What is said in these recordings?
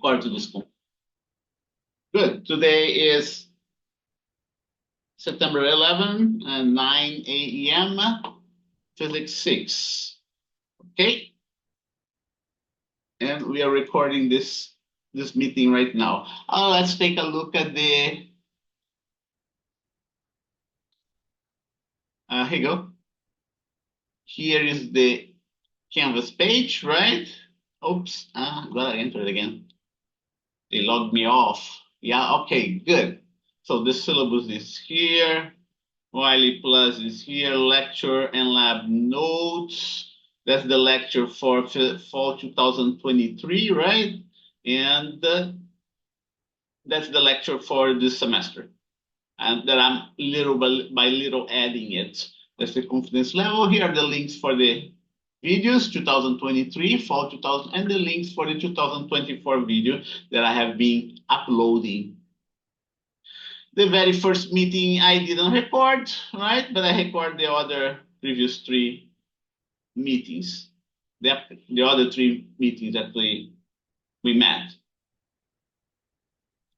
record to the school. Good. Today is September 11 and 9 a.m. Physics 6. Okay. And we are recording this meeting right now. Let's take a look at the. Here you go. Here is the Canvas page, right? Oops, gotta enter it again. They logged me off. Yeah, okay, good. So the syllabus is here. Wiley Plus is here. Lecture and lab notes. That's the lecture for fall 2023, right? And that's the lecture for this semester. And then I'm little by little adding it. That's the confidence level. Here are the links for the videos 2023, fall 2000, and the links for the 2024 video that I have been uploading. The very first meeting I didn't record, right? But I recorded the other previous 3 meetings, the other 3 meetings that we met.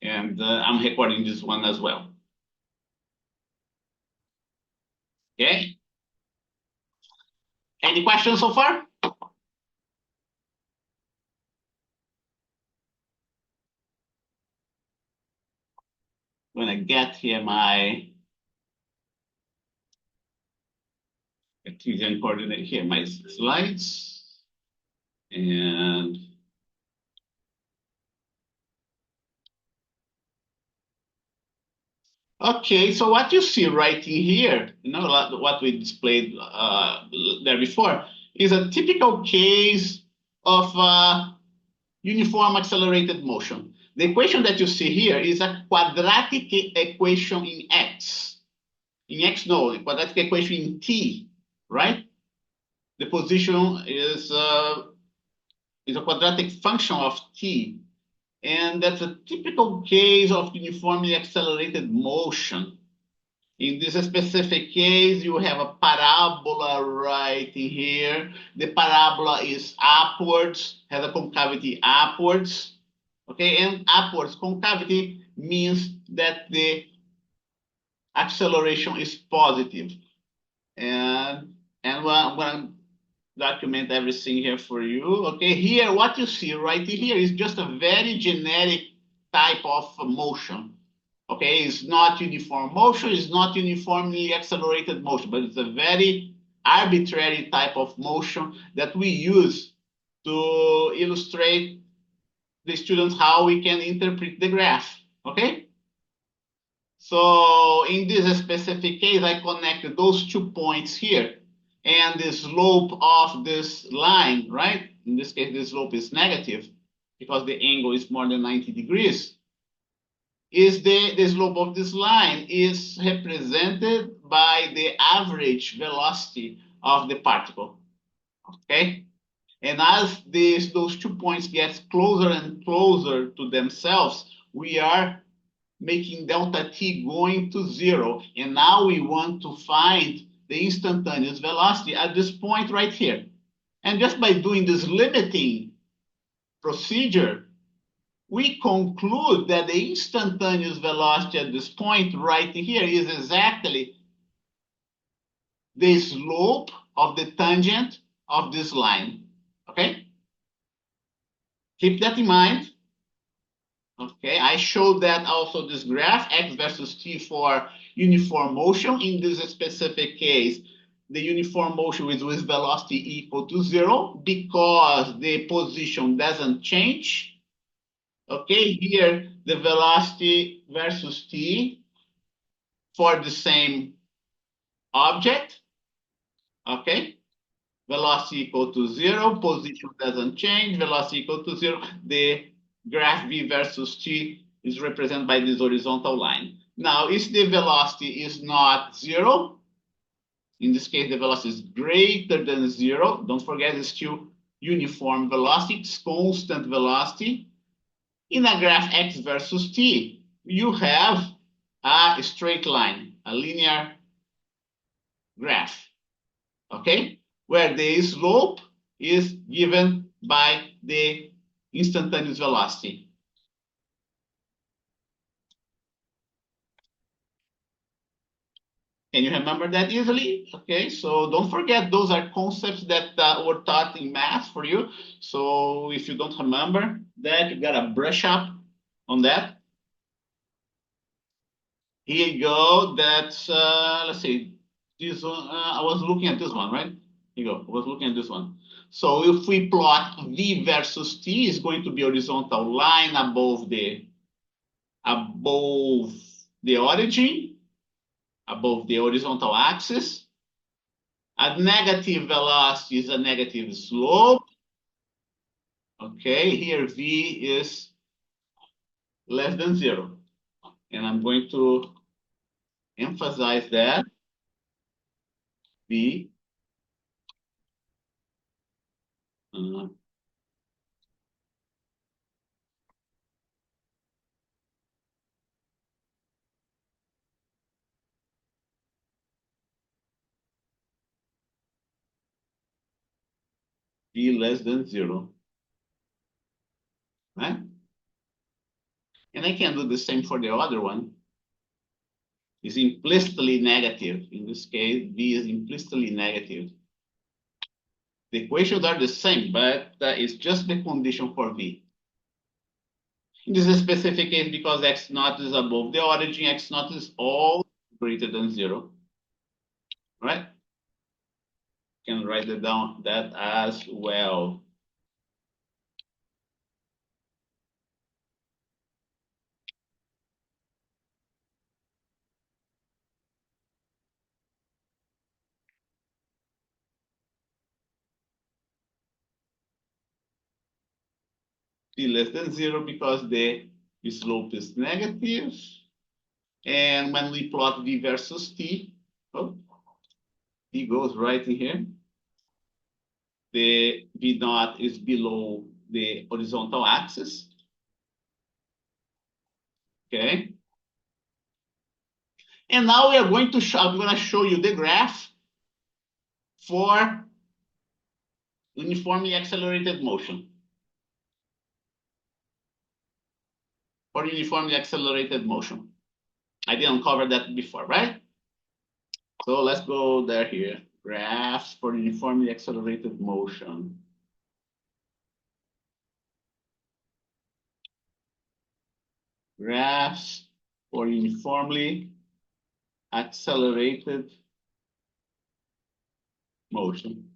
And I'm recording this one as well. Okay. Any questions so far? When I get here my Cartesian coordinate here, my slides, and okay, so what you see right in here, what we displayed there before, is a typical case of uniform accelerated motion. The equation that you see here is a quadratic equation in x. In x, no, a quadratic equation in t, right? The position is a quadratic function of t. And that's a typical case of uniformly accelerated motion. In this specific case, you have a parabola right in here. The parabola is upwards, has a concavity upwards. Okay, and upwards concavity means that the acceleration is positive. And I'm going to document everything here for you. Okay, here, what you see right here is just a very generic type of motion. Okay, it's not uniform motion, it's not uniformly accelerated motion, but it's a very arbitrary type of motion that we use to illustrate the students how we can interpret the graph. Okay? So in this specific case, I connected those 2 points here and the slope of this line, right? In this case, the slope is negative because the angle is more than 90 degrees. Is the slope of this line is represented by the average velocity of the particle, okay? And as those 2 points get closer and closer to themselves, we are making delta t going to 0. And now we want to find the instantaneous velocity at this point right here. And just by doing this limiting procedure, we conclude that the instantaneous velocity at this point right here is exactly the slope of the tangent of this line. Okay? Keep that in mind. Okay, I showed that also this graph, x versus t for uniform motion. In this specific case, the uniform motion is with velocity equal to 0 because the position doesn't change. Okay, here the velocity versus t for the same object. Okay, velocity equal to 0, position doesn't change, velocity equal to 0. The graph v versus t is represented by this horizontal line. Now, if the velocity is not 0, in this case, the velocity is greater than 0. Don't forget, it's still uniform velocity, it's constant velocity. In a graph x versus t, you have a straight line, a linear graph, okay? Where the slope is given by the instantaneous velocity. Can you remember that easily? Okay, so don't forget those are concepts that were taught in math for you. So if you don't remember that, you gotta brush up on that. Here you go. That's let's see. This one, I was looking at this one, right? Here you go. I was looking at this one. So if we plot V versus T, is going to be horizontal line above the origin, above the horizontal axis. A negative velocity is a negative slope. Okay, here V is less than zero. And I'm going to emphasize that V uh, V less than zero, right? And I can do the same for the other one. It's implicitly negative. In this case, V is implicitly negative. The equations are the same, but it's just the condition for V. In this specific case, because x naught is above the origin, x naught is all greater than zero, right? Can write it down that as well. T less than zero because the slope is negative. And when we plot V versus T, oh, T goes right in here. The V naught is below the horizontal axis. Okay. And now we are going to show, I'm going to show you the graph for uniformly accelerated motion. For uniformly accelerated motion. I didn't cover that before, right? So let's go there here. Graphs for uniformly accelerated motion. Graphs for uniformly accelerated motion.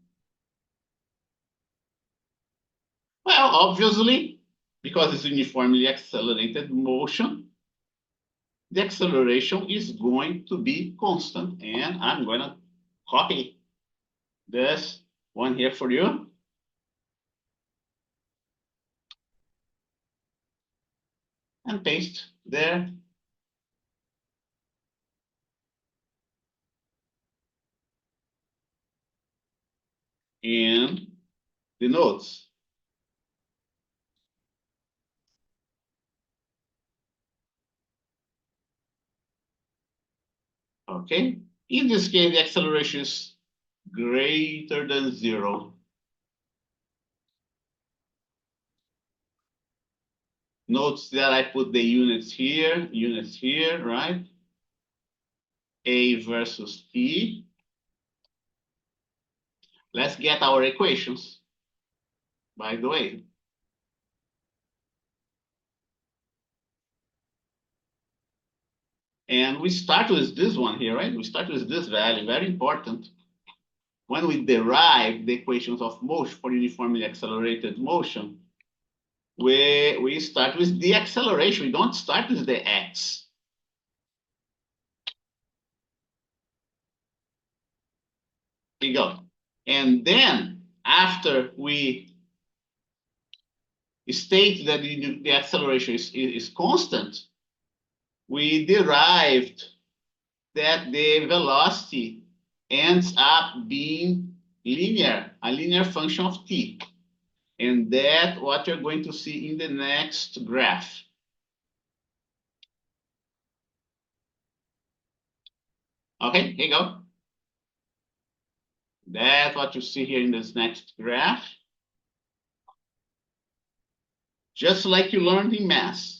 Well, obviously, because it's uniformly accelerated motion, the acceleration is going to be constant. And I'm going to copy this one here for you. And paste there. And the notes. Okay. In this case, the acceleration is greater than zero. Notice that I put the units here, right? A versus T. Let's get our equations, by the way. And we start with this one here, right? We start with this value, very important. When we derive the equations of motion for uniformly accelerated motion, we start with the acceleration. We don't start with the x. Here you go. And then after we state that the acceleration is constant, we derived that the velocity ends up being linear, a linear function of t. And that's what you're going to see in the next graph. Okay, here you go. That's what you see here in this next graph. Just like you learned in math.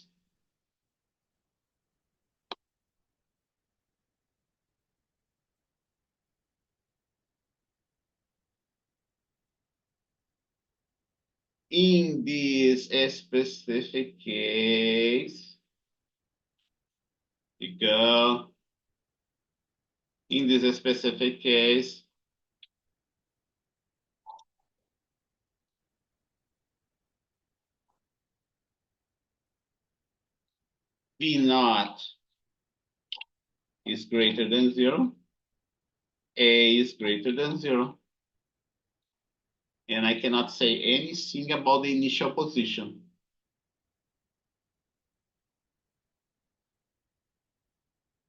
in this specific case, you go. In this specific case, V naught is greater than 0. A is greater than 0. And I cannot say anything about the initial position.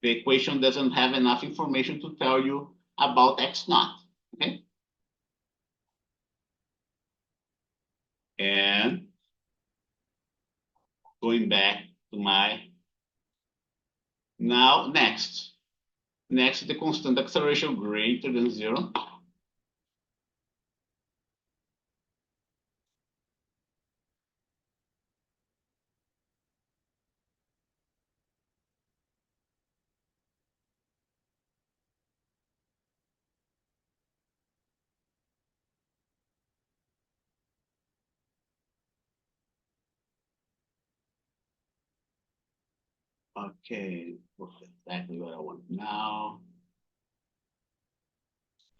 The equation doesn't have enough information to tell you about X naught, okay? And going back to my, now next. Next, the constant acceleration greater than 0. Okay, that's exactly what I want now.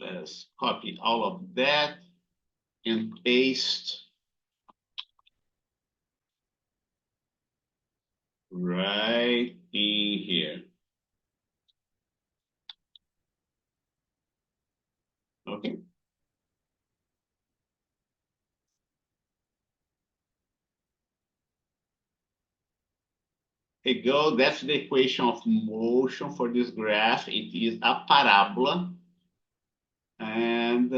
Let's copy all of that and paste right in here. Okay. Here you go. That's the equation of motion for this graph. It is a parabola. And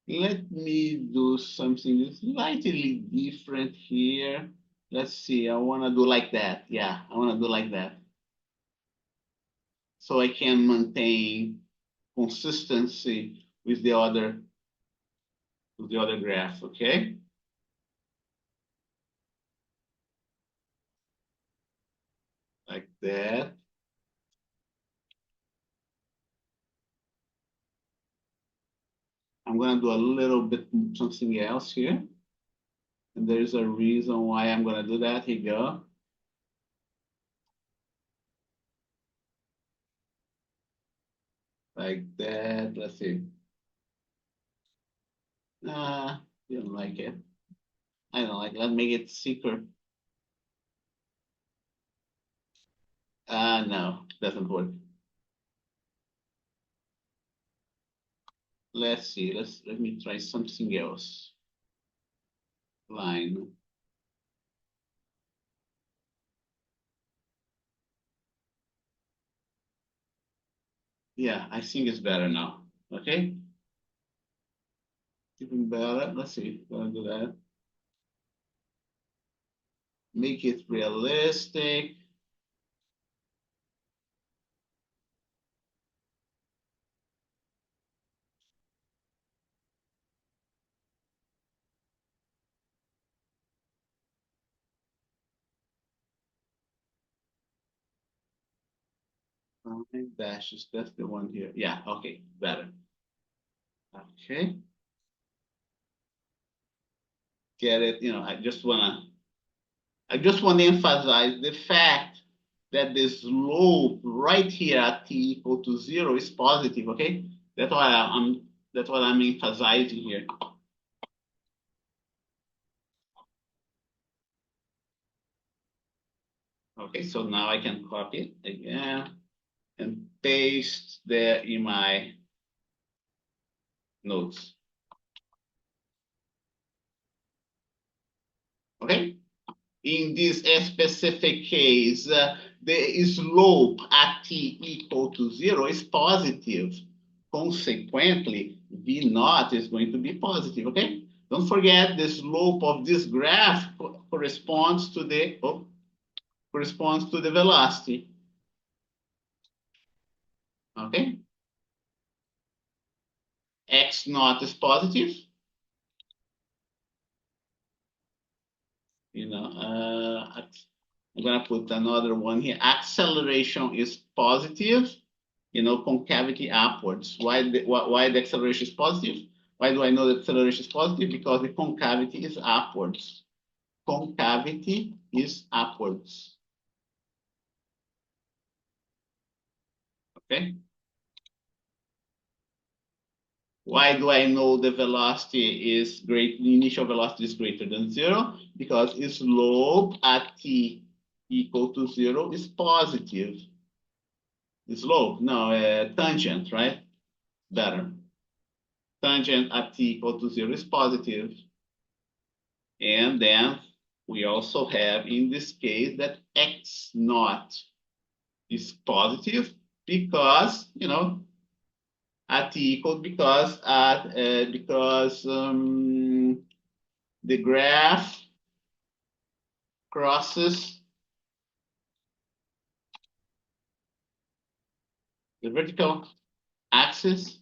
let me do something slightly different here. Let's see. I want to do like that. Yeah, I want to do like that. So I can maintain consistency with the other graph, okay? Like that. I'm gonna do a little bit something else here. And there's a reason why I'm gonna do that. Here you go. Like that. Let's see. Didn't like it. I don't like it. Let's make it secret. No, doesn't work. Let's see. Let me try something else. Line. Yeah, I think it's better now. Okay. Even better. Let's see. Gonna do that. Make it realistic. Five dashes. That's the one here. Yeah. Okay. Better. Okay. Get it? I just want to emphasize the fact that the slope right here at t equal to 0 is positive. Okay. That's what I'm emphasizing here. Okay. So now I can copy it again and paste there in my notes. Okay. In this specific case, the slope at t equal to 0 is positive. Consequently, V naught is going to be positive, okay? Don't forget the slope of this graph corresponds to the velocity, okay? X naught is positive. I'm gonna put another one here. Acceleration is positive, concavity upwards. Why the acceleration is positive? Why do I know that acceleration is positive? Because the concavity is upwards. Concavity is upwards. Okay. Why do I know the velocity is great? The initial velocity is greater than 0? Because its slope at t equal to 0 is positive. The slope, no, tangent, right? Better. Tangent at t equal to 0 is positive. And then we also have in this case that x naught is positive because, at t equal because the graph crosses the vertical axis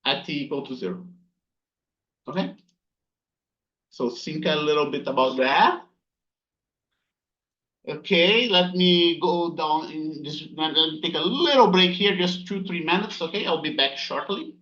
at t equal to 0. Okay? So think a little bit about that. Okay, let me go down in this, let me take a little break here, just 2-3 minutes. Okay, I'll be back shortly.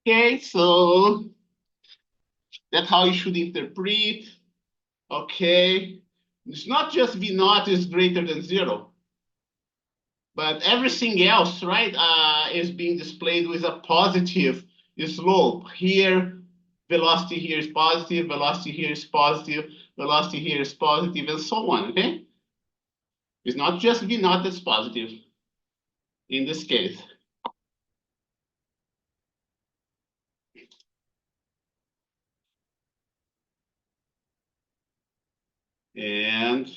Okay, so that's how you should interpret. Okay, it's not just V naught is greater than 0, but everything else, right, is being displayed with a positive slope. Here, velocity here is positive, velocity here is positive, velocity here is positive, and so on, okay? It's not just V naught that's positive in this case. And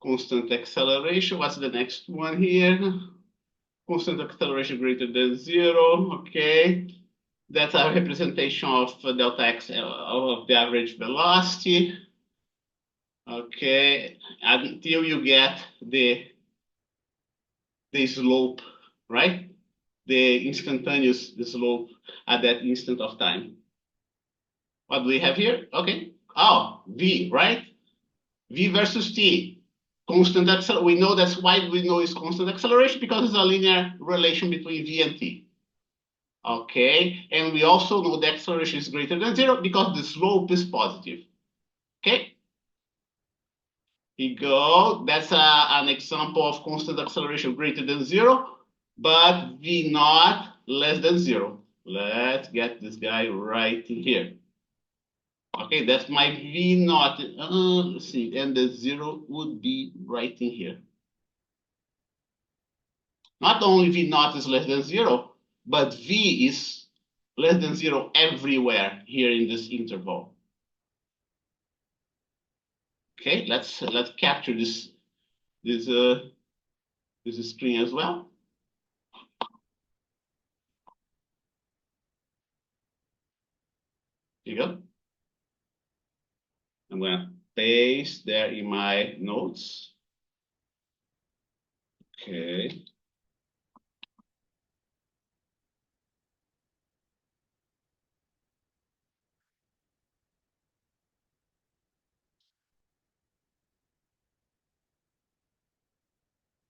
constant acceleration, what's the next one here? Constant acceleration greater than 0, okay? That's a representation of delta x of the average velocity. Okay, until you get the slope, right? The instantaneous slope at that instant of time. What do we have here? Okay. Oh, V, right? V versus T. Constant acceleration. We know that's why we know it's constant acceleration because it's a linear relation between V and T. Okay. And we also know the acceleration is greater than 0 because the slope is positive. Okay. Here you go. That's an example of constant acceleration greater than zero, but V naught less than zero. Let's get this guy right in here. Okay, that's my V naught. Let's see, and the zero would be right in here. Not only V naught is less than zero, but V is less than zero everywhere here in this interval. Okay, let's capture this this screen as well. Here you go. I'm gonna paste there in my notes. Okay.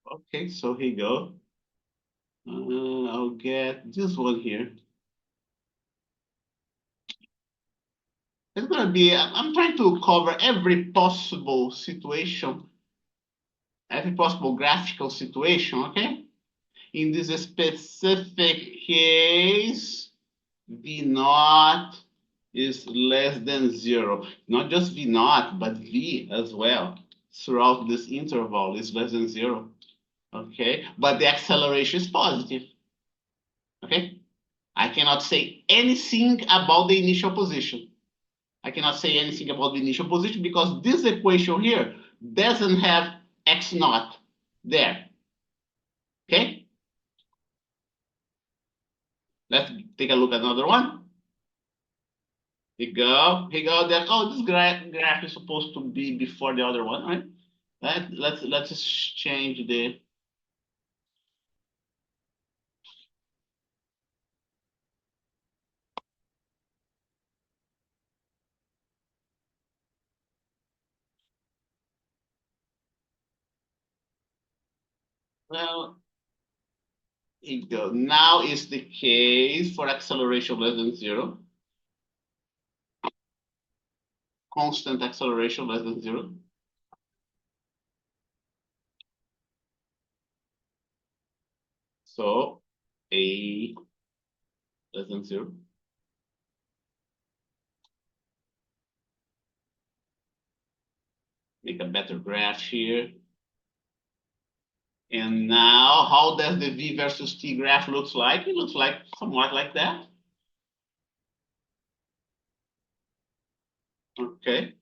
Okay, so here you go. I'll get this one here. It's gonna be, I'm trying to cover every possible situation, every possible graphical situation, okay? In this specific case, V naught is less than zero. Not just V naught, but V as well. Throughout this interval is less than zero. Okay, but the acceleration is positive. Okay, I cannot say anything about the initial position. I cannot say anything about the initial position because this equation here doesn't have x naught there. Okay, let's take a look at another one. Here you go. Here you go. There. Oh, this graph is supposed to be before the other one, right? Let's just change the. Well, here you go. Now is the case for acceleration less than zero. Constant acceleration less than zero. So a less than zero. Make a better graph here. And now, how does the V versus T graph looks like? It looks like somewhat like that. Okay.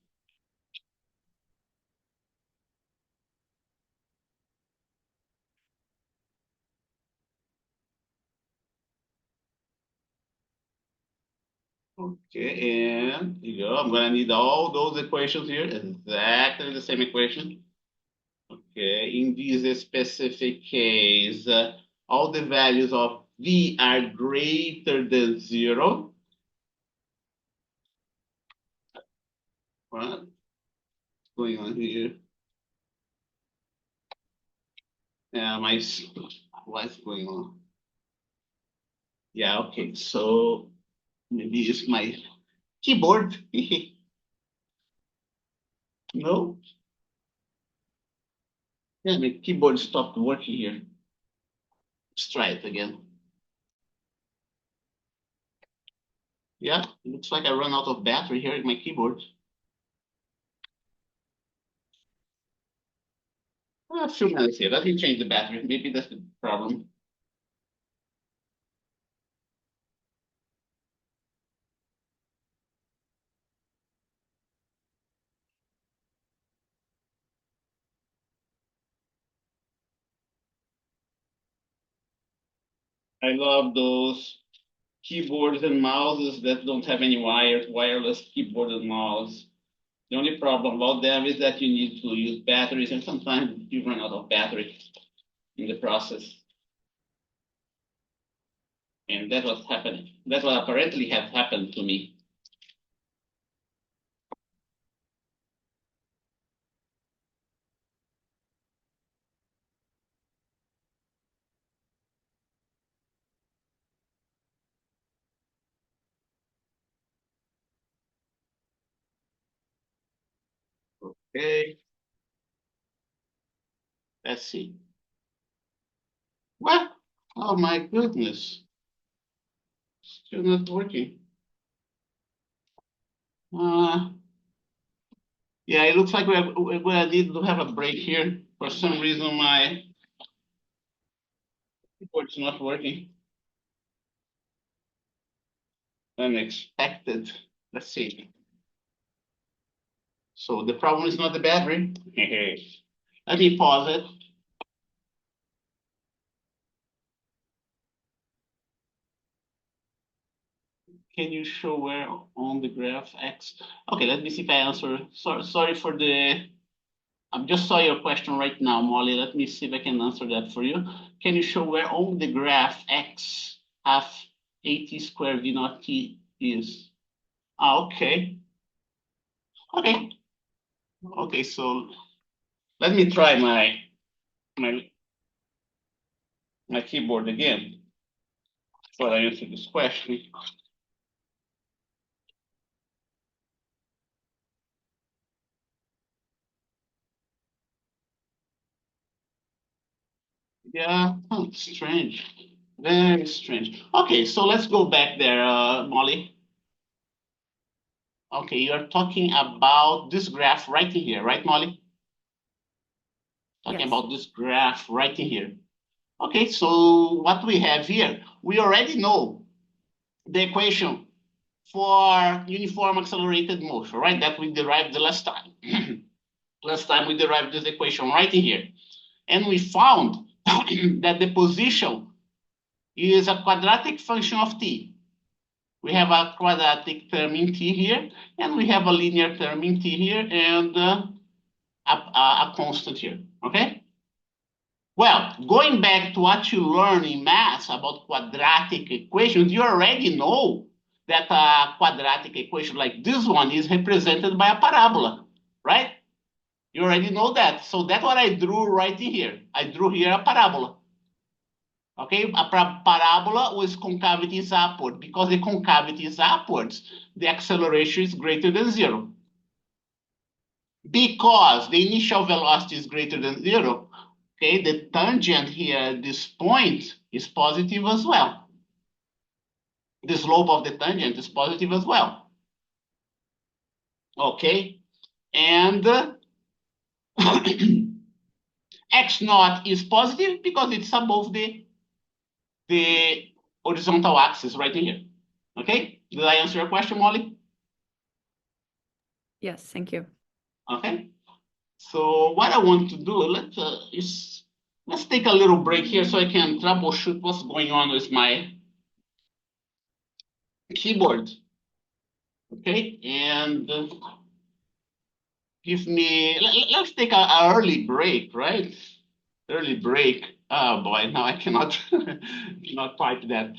Okay, and here you go. I'm gonna need all those equations here, exactly the same equation. Okay, in this specific case, all the values of V are greater than zero. What's going on here? My what's going on? Yeah, okay. So maybe it's my keyboard. No, yeah, my keyboard stopped working here. Let's try it again. Yeah, it looks like I run out of battery here in my keyboard. A few minutes here. Let me change the battery. Maybe that's the problem. I love those keyboards and mouses that don't have any wires, wireless keyboard and mouse. The only problem about them is that you need to use batteries, and sometimes you run out of battery in the process. And that was happening. That's what apparently has happened to me. Okay. Let's see. What? Oh my goodness. Still not working. Yeah, it looks like we need to have a break here. For some reason, my keyboard's not working. Unexpected. Let's see. So the problem is not the battery. Let me pause it. Can you show where on the graph X? Okay, let me see if I answer. Sorry for the. I just saw your question right now, Molly. Let me see if I can answer that for you. Can you show where on the graph X half AT squared V naught T is? Okay. Okay. Okay, so let me try my my keyboard again before I answer this question. Yeah, strange. Very strange. Okay, so let's go back there, Molly. Okay, you're talking about this graph right in here, right, Molly? Talking Yes. about this graph right in here. Okay, so what we have here, we already know the equation for uniform accelerated motion, right? That we derived the last time. Last time we derived this equation right in here. And we found that the position is a quadratic function of t. We have a quadratic term in t here, and we have a linear term in t here, and a constant here, okay? Well, going back to what you learned in math about quadratic equations, you already know that a quadratic equation like this one is represented by a parabola, right? You already know that. So that's what I drew right in here. I drew here a parabola. Okay, a parabola with concavities upward. Because the concavity is upwards, the acceleration is greater than zero. Because the initial velocity is greater than zero, okay, the tangent here at this point is positive as well. The slope of the tangent is positive as well. Okay, and x naught is positive because it's above the horizontal axis right in here. Okay, did I answer your question, Molly? Yes, thank you. Okay, so what I want to do, let's take a little break here so I can troubleshoot what's going on with my keyboard. Okay, and give me, let's take a early break, right? Early break. Oh boy, now I cannot cannot type that.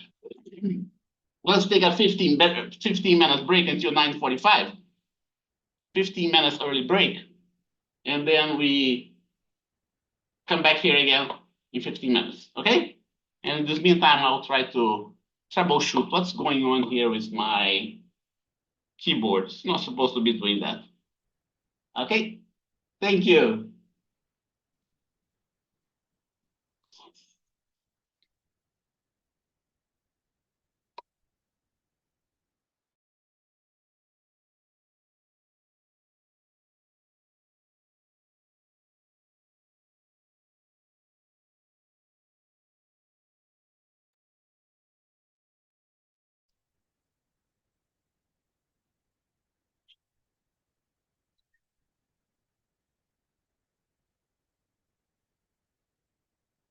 Let's take a 15 minutes break until 9:45. 15 minutes early break, and then we come back here again in 15 minutes, okay? And in this meantime, I'll try to troubleshoot what's going on here with my keyboard. It's not supposed to be doing that. Okay, thank you.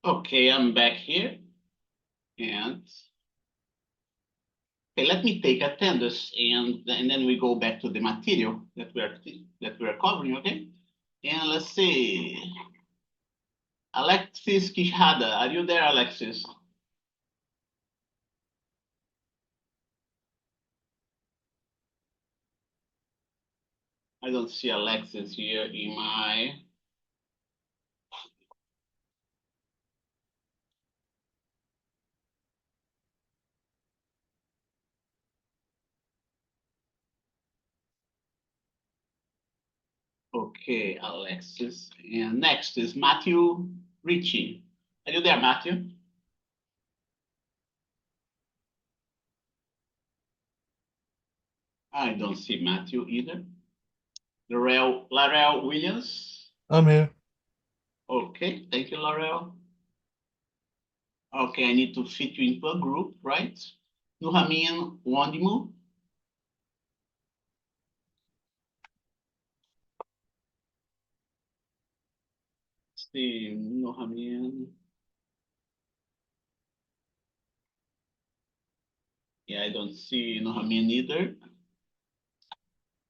Okay, I'm back here. And okay, let me take attendance and then we go back to the material that we are covering, okay? And let's see. Alexis Quijada, are you there, Alexis? I don't see Alexis here in my. Okay, Alexis. And next is Matthew. Richie. Are you there, Matthew? I don't see Matthew either. Larell Williams. I'm here. Okay, thank you, Larell. Okay, I need to fit you into a group, right? Nuhamin Wandimu. See, Nuhamin. Yeah, I don't see Nuhamin either.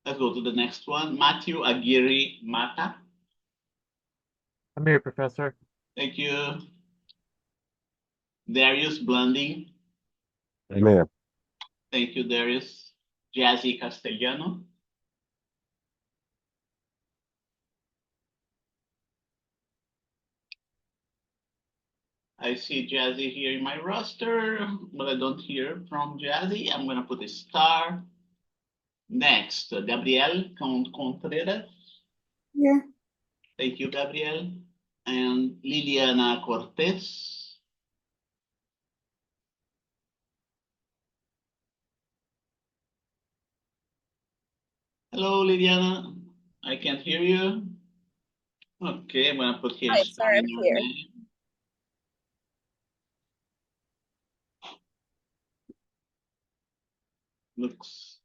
Let's go to the next one. Matthew Aguirre Mata. I'm here, Professor. Thank you. Darius Blunding. I'm here. Thank you, Darius. Jazzy Castellano. I see Jazzy here in my roster, but I don't hear from Jazzy. I'm going to put a star. Next, Gabriel Contreras. Yeah. Thank you, Gabriel. And Liliana Cortez. Hello, Liliana. I can't hear you. Okay, I'm going to put here Hi, star sorry, in I'm your here. name. Looks.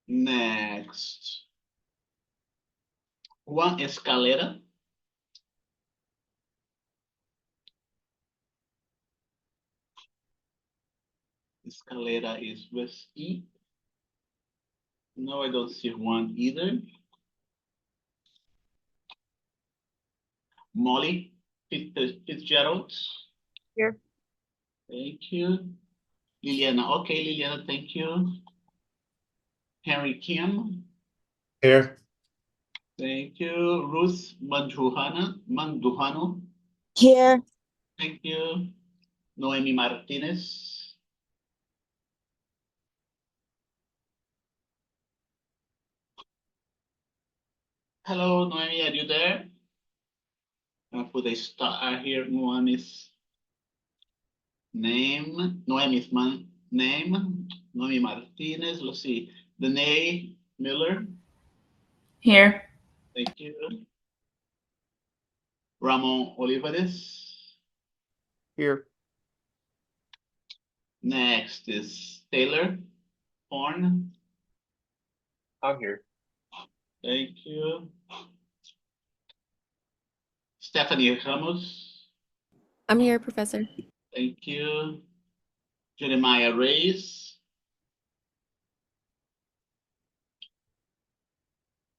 Next. Juan Escalera. Escalera is with E. No, I don't see one either. Molly Fitzgerald. Here. Thank you. Liliana. Okay, Liliana, thank you. Henry Kim. Here. Thank you. Ruth Manduhano. Here. Thank you. Noemi Martinez. Hello, Noemi, are you there? I'll put a star here. Noemi's name. Noemi's name. Noemi Martinez. Let's see. Danae Miller. Here. Thank you. Ramon Olivares. Here. Next is Taylor Horn. I'm here. Thank you. Stephanie Ramos. I'm here, Professor. Thank you. Jeremiah Reyes.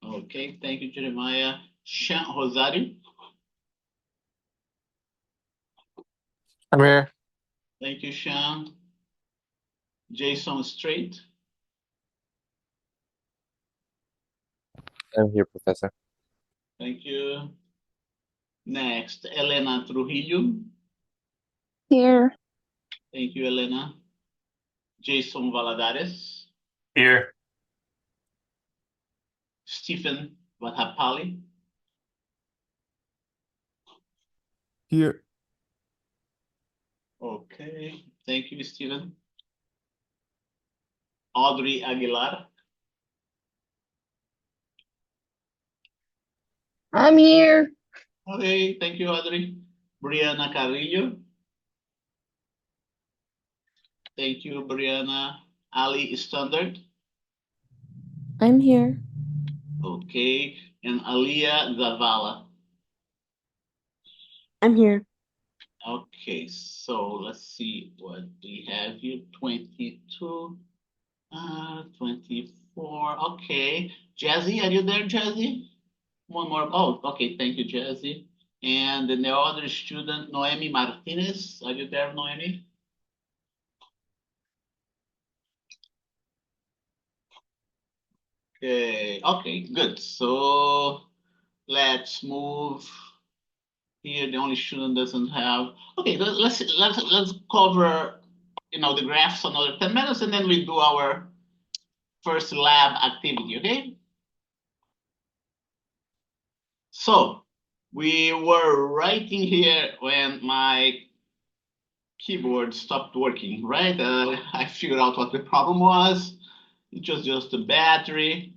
Okay, thank you, Jeremiah. Sean Rosario. I'm here. Thank you, Sean. Jason Strait. I'm here, Professor. Thank you. Next, Elena Trujillo. Here. Thank you, Elena. Jason Valadares. Here. Stephen Vatapali. Here. Okay, thank you, Stephen. Audrey Aguilar. I'm here. Okay, thank you, Audrey. Brianna Carrillo. Thank you, Brianna. Ali Standard. I'm here. Okay, and Alia Zavala. I'm here. Okay, so let's see what we have here. 22, 24. Okay, Jazzy, are you there, Jazzy? One more. Oh, okay, thank you, Jazzy. And then the other student, Noemi Martinez. Are you there, Noemi? Okay, good. So let's move here. The only student doesn't have. Okay, let's cover the graphs another 10 minutes, and then we do our first lab activity. Okay. So we were writing here when my keyboard stopped working, right? I figured out what the problem was. It was just the battery.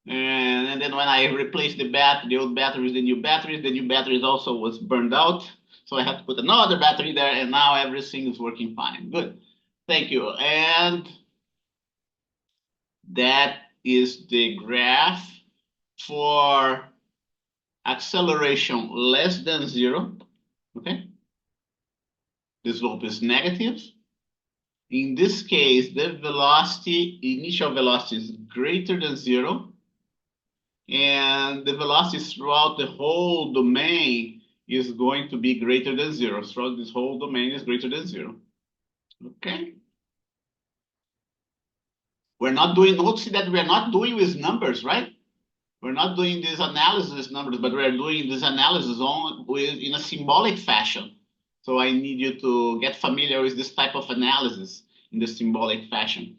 And then when I replaced the old batteries, the new batteries also was burned out. So I had to put another battery there, and now everything is working fine. Good. Thank you. And that is the graph for acceleration less than 0. Okay. The slope is negative. In this case, the initial velocity is greater than 0. And the velocity throughout the whole domain is going to be greater than 0. Throughout this whole domain is greater than 0. Okay. Notice that we're not doing with numbers, right? We're not doing this analysis numbers, but we're doing this analysis in a symbolic fashion. So I need you to get familiar with this type of analysis in the symbolic fashion.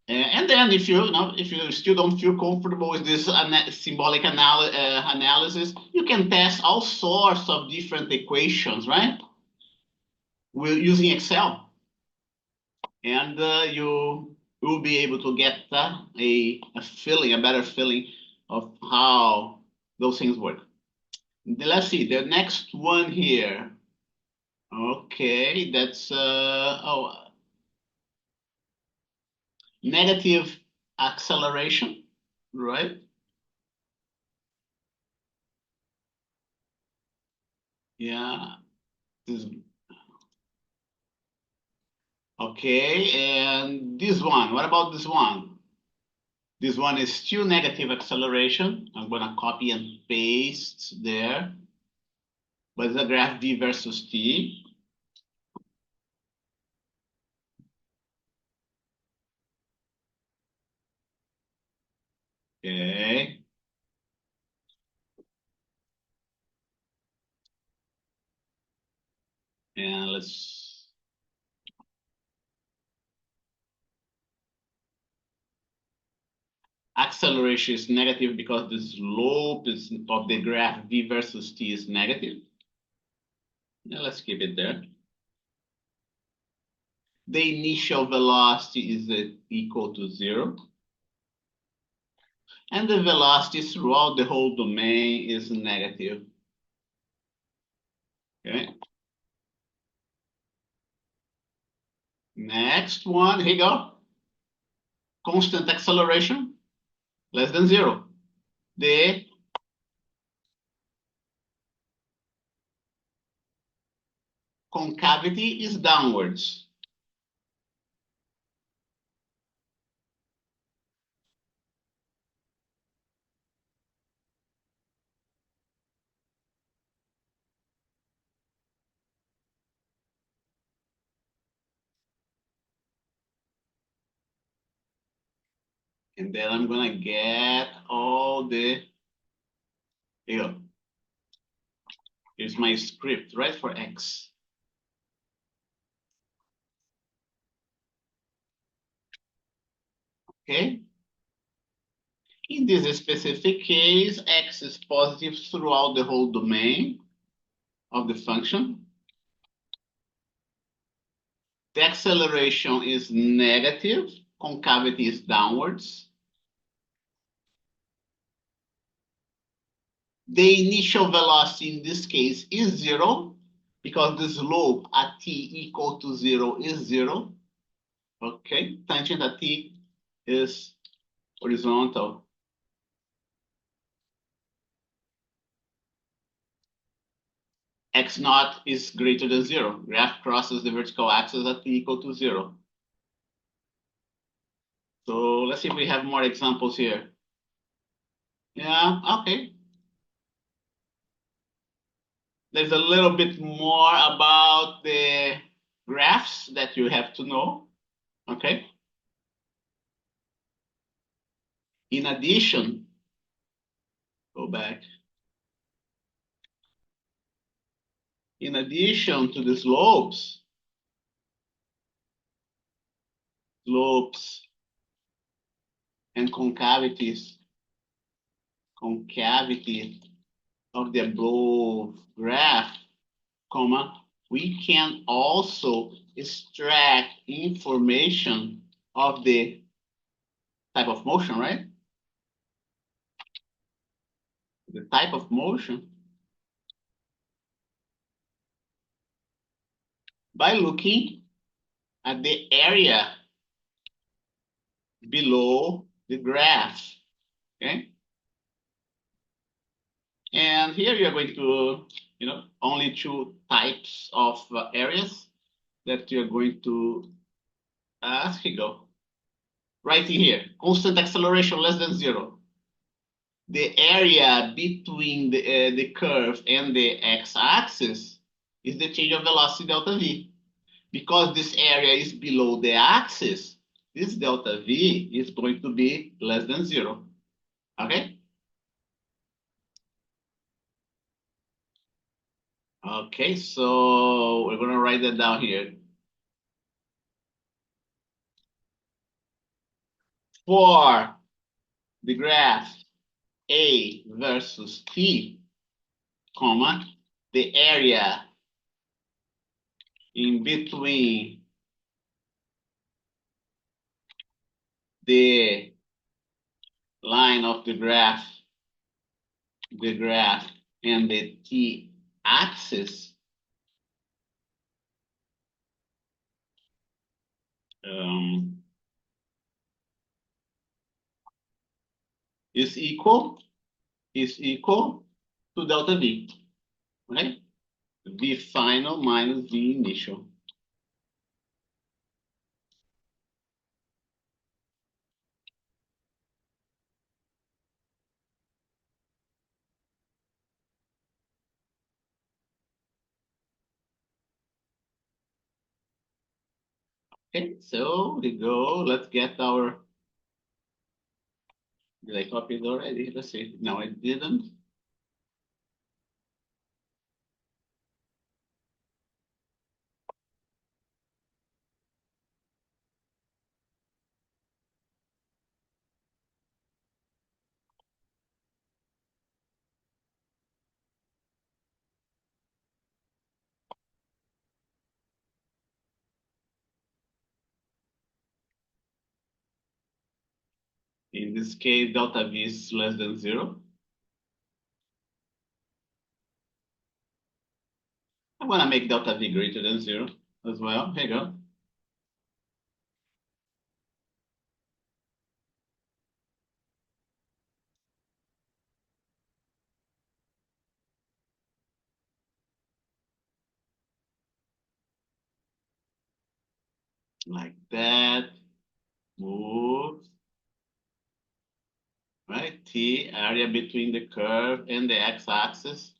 And then if you still don't feel comfortable with this symbolic analysis, you can test all sorts of different equations, right? We're using Excel. And you will be able to get a better feeling of how those things work. Let's see, the next one here. Okay, that's negative acceleration, right? Yeah. Okay, and this one, what about this one? This one is still negative acceleration. I'm gonna copy and paste there. But it's a graph v versus t. Okay. And let's acceleration is negative because the slope of the graph v versus t is negative. Now let's keep it there. The initial velocity is equal to 0. And the velocity throughout the whole domain is negative. Okay. Next one, here you go. Constant acceleration, less than 0. The concavity is downwards. And then I'm gonna get all the, here you go. Here's my script, right, for X. Okay. In this specific case, X is positive throughout the whole domain of the function. The acceleration is negative, concavity is downwards. The initial velocity in this case is 0 because the slope at t equal to 0 is 0. Okay, tangent at t is horizontal. X naught is greater than 0. Graph crosses the vertical axis at t equal to 0. So let's see if we have more examples here. Yeah, okay. There's a little bit more about the graphs that you have to know, okay? In addition, go back. In addition to the slopes and concavities, concavity of the above graph, comma, we can also extract information of the type of motion, right? The type of motion by looking at the area below the graph, okay? And here you're going to, only two types of areas that you're going to, here you go. Right here, constant acceleration less than 0. The area between the curve and the x-axis is the change of velocity delta v. Because this area is below the axis, this delta v is going to be less than 0. Okay? Okay, so we're going to write that down here. For the graph A versus T, comma, the area in between the line of the graph and the t-axis is equal to delta v, right? V final minus V initial. Okay, so we go. Let's get our. Did I copy it already? Let's see. No, I didn't. In this case, delta V is less than 0. I'm gonna make delta V greater than 0 as well. Here you go. Like that. Move. Right? T, area between the curve and the x-axis.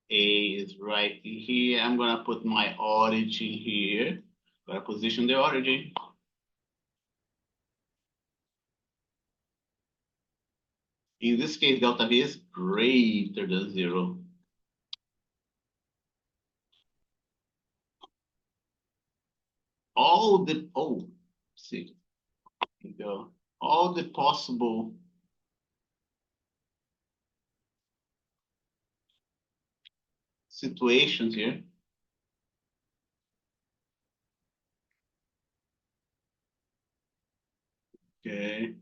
A is right here. I'm gonna put my origin here. Gonna position the origin. In this case, delta V is greater than 0. See, here we go. All the possible situations here. Okay.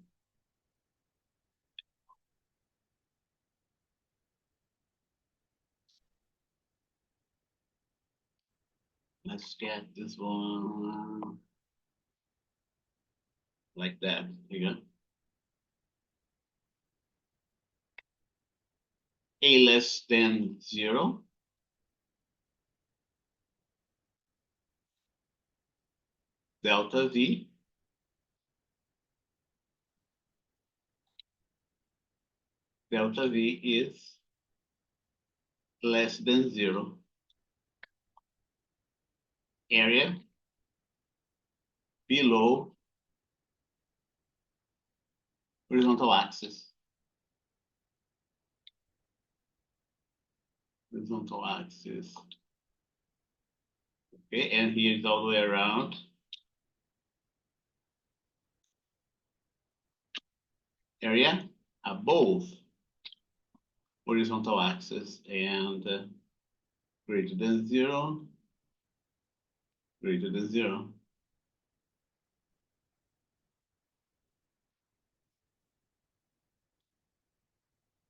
Let's get this one like that. Here you go. A less than 0. Delta V. Delta V is less than 0. Area below horizontal axis. Horizontal axis. Okay, and here is all the way around. Area above horizontal axis, and greater than 0, greater than 0.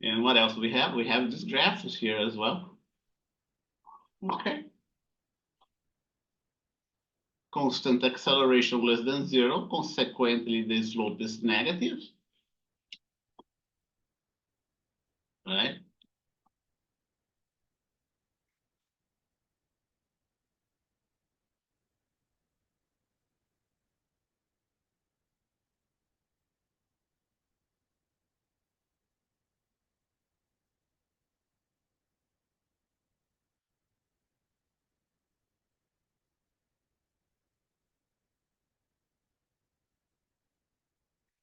And what else we have? We have these graphs here as well. Okay. Constant acceleration less than 0. Consequently, the slope is negative. Right?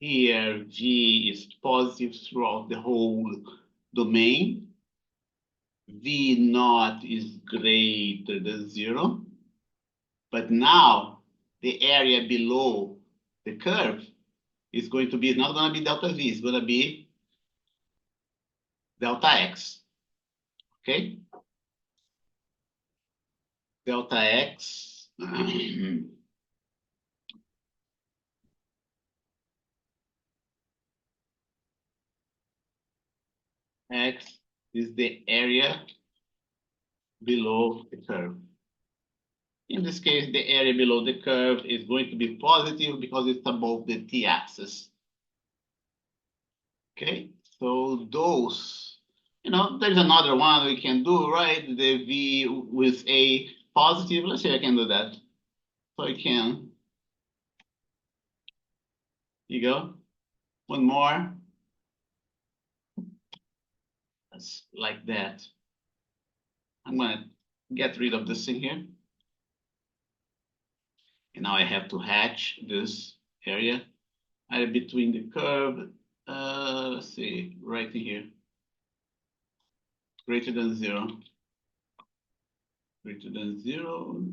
Here, V is positive throughout the whole domain. V naught is greater than 0. But now the area below the curve is going to be, it's not going to be delta V, it's going to be delta X. Okay? Delta X X is the area below the curve. In this case, the area below the curve is going to be positive because it's above the t-axis. Okay, so those, there's another one we can do, right? The V with a positive. Let's see, I can do that. So I can, you go. One more. That's like that. I'm gonna get rid of this thing here. And now I have to hatch this area between the curve. Let's see, right here. Greater than 0. Greater than 0.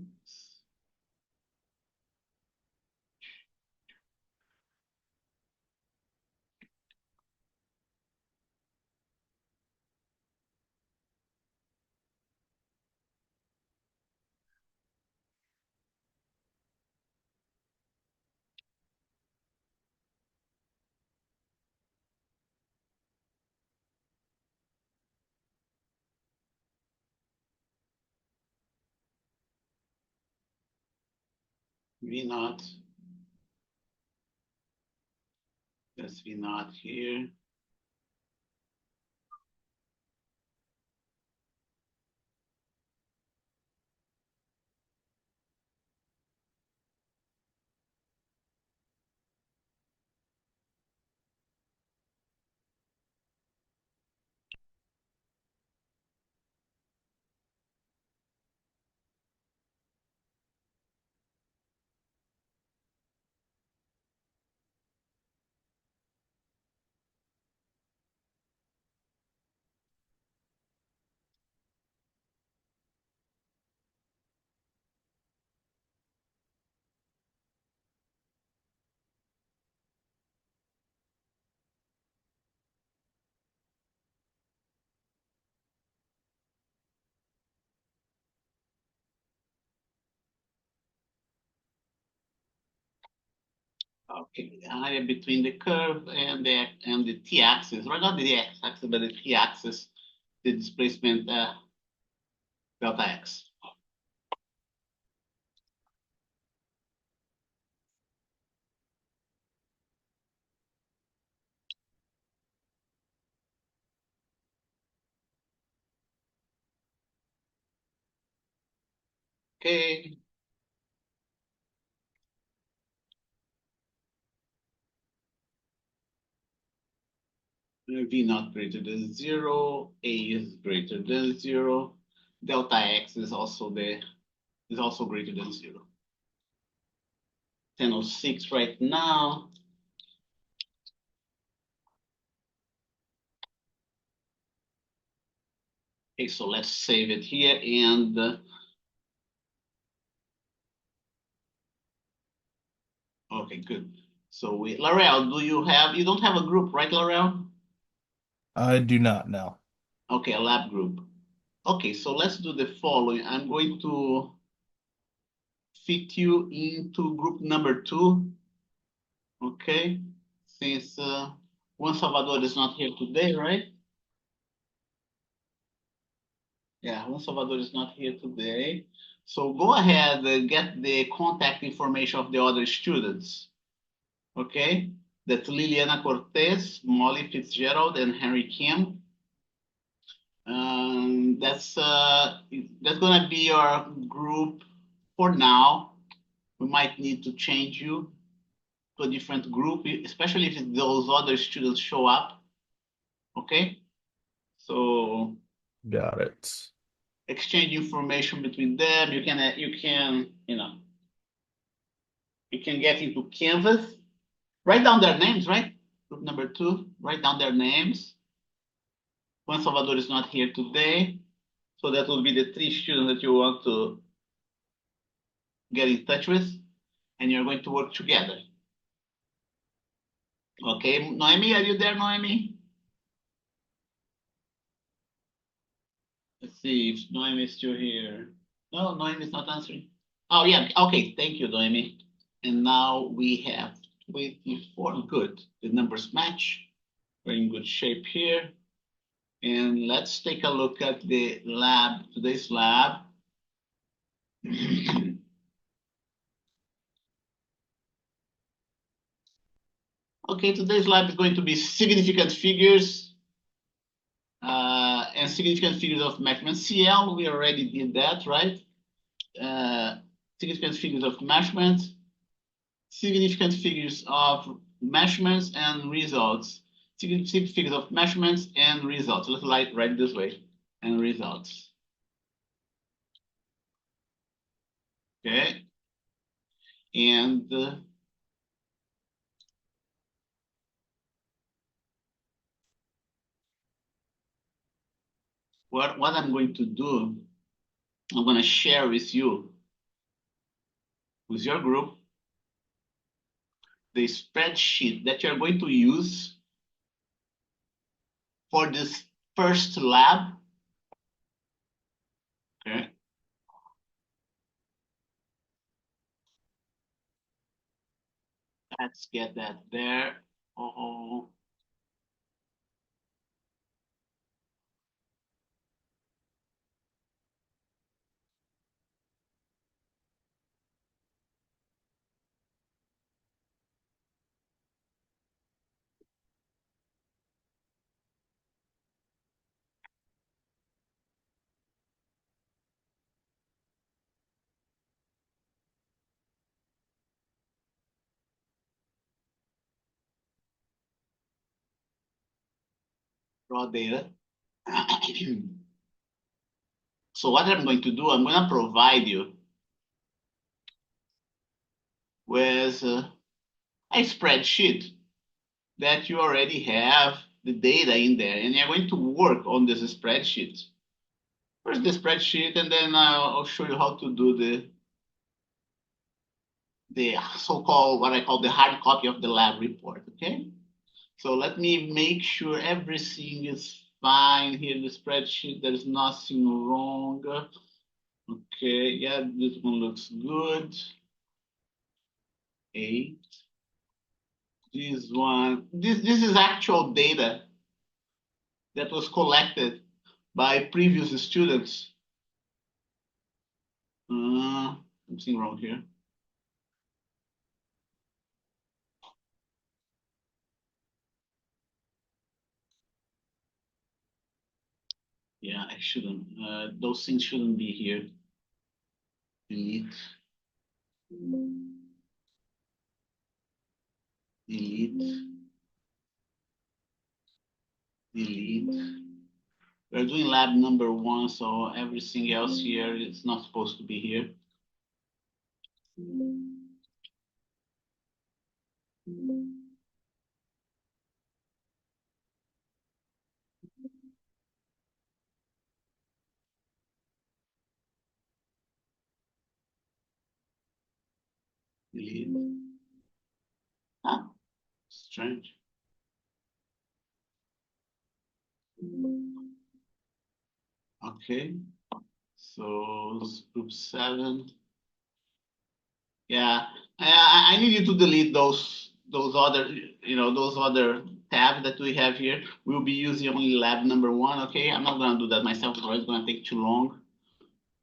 V naught. That's V naught here. Okay, the area between the curve and the t-axis, right? Not the x-axis, but the t-axis, the displacement delta x. Okay. V naught greater than 0, A is greater than 0, delta x is also greater than 0. 10:06 right now. Okay, so let's save it here and okay, good. So Laurel, you don't have a group, right, Laurel? I do not know. Okay, a lab group. Okay, so let's do the following. I'm going to fit you into group number 2. Okay, since Juan Salvador is not here today, right? Yeah, Juan Salvador is not here today. So go ahead and get the contact information of the other students. Okay, that's Liliana Cortez, Molly Fitzgerald, and Henry Kim. That's gonna be your group for now. We might need to change you to a different group, especially if those other students show up. Okay, so Got it. exchange information between them. You can you can get into Canvas. Write down their names, right? Group number 2. Write down their names. Juan Salvador is not here today, so that will be the 3 students that you want to get in touch with, and you're going to work together. Okay, Noemi, are you there, Noemi? Let's see if Noemi is still here. No, Noemi is not answering. Oh, yeah. Okay, thank you, Noemi. And now we have 24. Good. The numbers match. We're in good shape here. And let's take a look at the lab, today's lab. Okay, today's lab is going to be significant figures and significant figures of measurement. CL, we already did that, right? Significant figures of measurement, significant figures of measurements and results, significant figures of measurements and results. Let's write it this way, and results. Okay, and what I'm going to do, I'm going to share with you, with your group, the spreadsheet that you're going to use for this first lab. Okay. Let's get that there. Oh, raw data. So what I'm going to do, I'm going to provide you with a spreadsheet that you already have the data in there, and you're going to work on this spreadsheet. First the spreadsheet, and then I'll show you how to do the so-called, what I call the hard copy of the lab report, okay? So let me make sure everything is fine here in the spreadsheet. There's nothing wrong. Okay, yeah, this one looks good. 8. This one, this is actual data that was collected by previous students. Something wrong here. Yeah, I shouldn't. Those things shouldn't be here. Delete. Delete. Delete. We're doing lab number 1, so everything else here is not supposed to be here. Delete. Ah, strange. Okay, so this group 7. Yeah, I need you to delete those other, those other tabs that we have here. We'll be using only lab number 1. Okay, I'm not gonna do that myself, or it's gonna take too long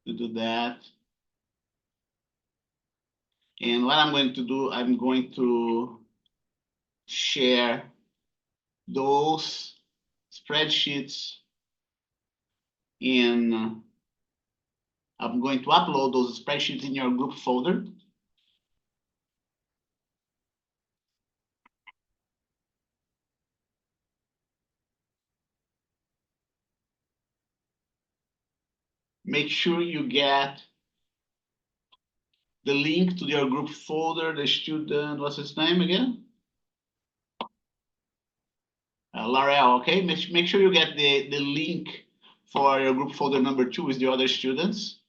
to do that. And what I'm going to do, I'm going to share those spreadsheets in. I'm going to upload those spreadsheets in your group folder. Make sure you get the link to your group folder, the student, what's his name again? L'Oreal, okay? Make sure you get the link for your group folder number 2 with the other students.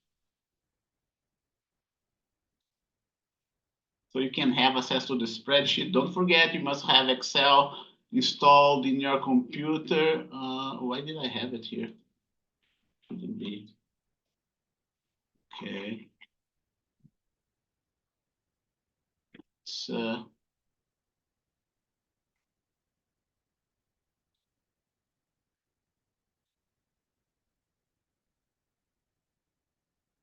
So you can have access to the spreadsheet. Don't forget, you must have Excel installed in your computer. Why did I have it here? Shouldn't be. Okay. So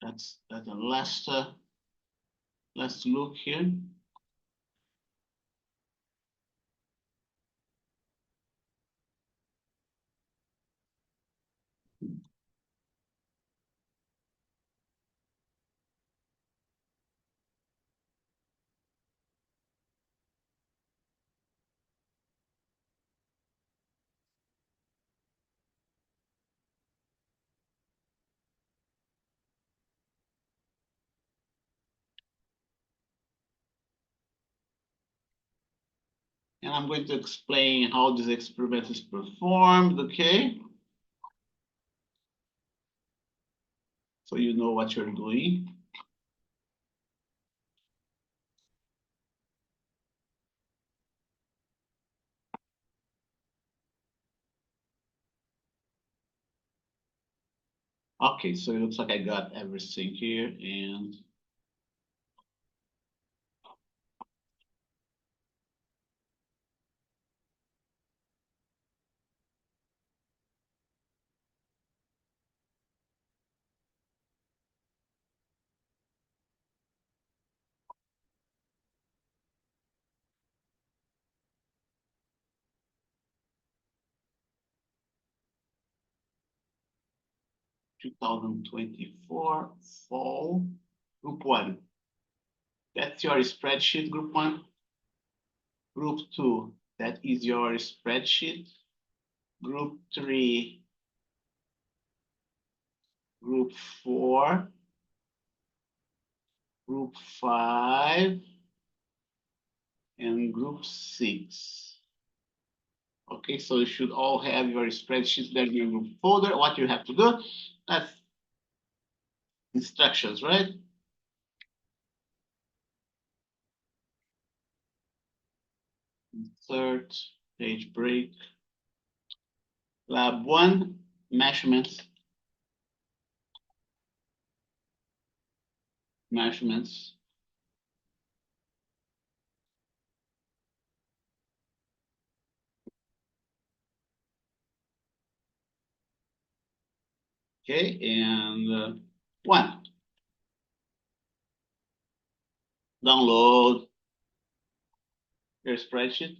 that's the last. Let's look here. And I'm going to explain how this experiment is performed, okay? So you know what you're doing. Okay, so it looks like I got everything here, and 2024 fall, group 1. That's your spreadsheet, group 1. Group 2, that is your spreadsheet. Group 3, group 4, group 5, and group 6. Okay, so you should all have your spreadsheets there in your group folder. What you have to do, that's instructions, right? Insert, page break. Lab 1, measurements. Measurements. Okay, and 1. Download your spreadsheet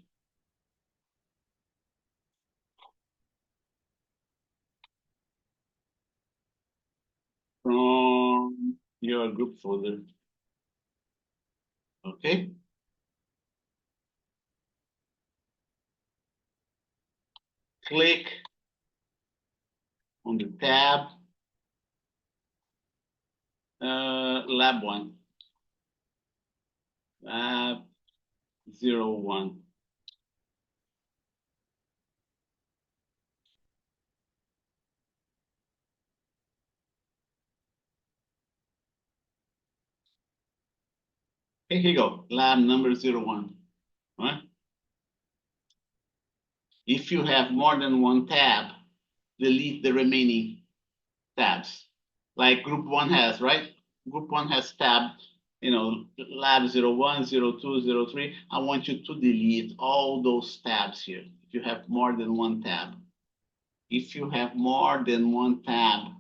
from your group folder. Okay. Click on the tab, lab 1, lab 01. Okay, here you go, lab number 01. Right? If you have more than one tab, delete the remaining tabs, like group 1 has, right? Group 1 has tab, lab 01, 02, 03. I want you to delete all those tabs here. If you have more than one tab. If you have more than one tab,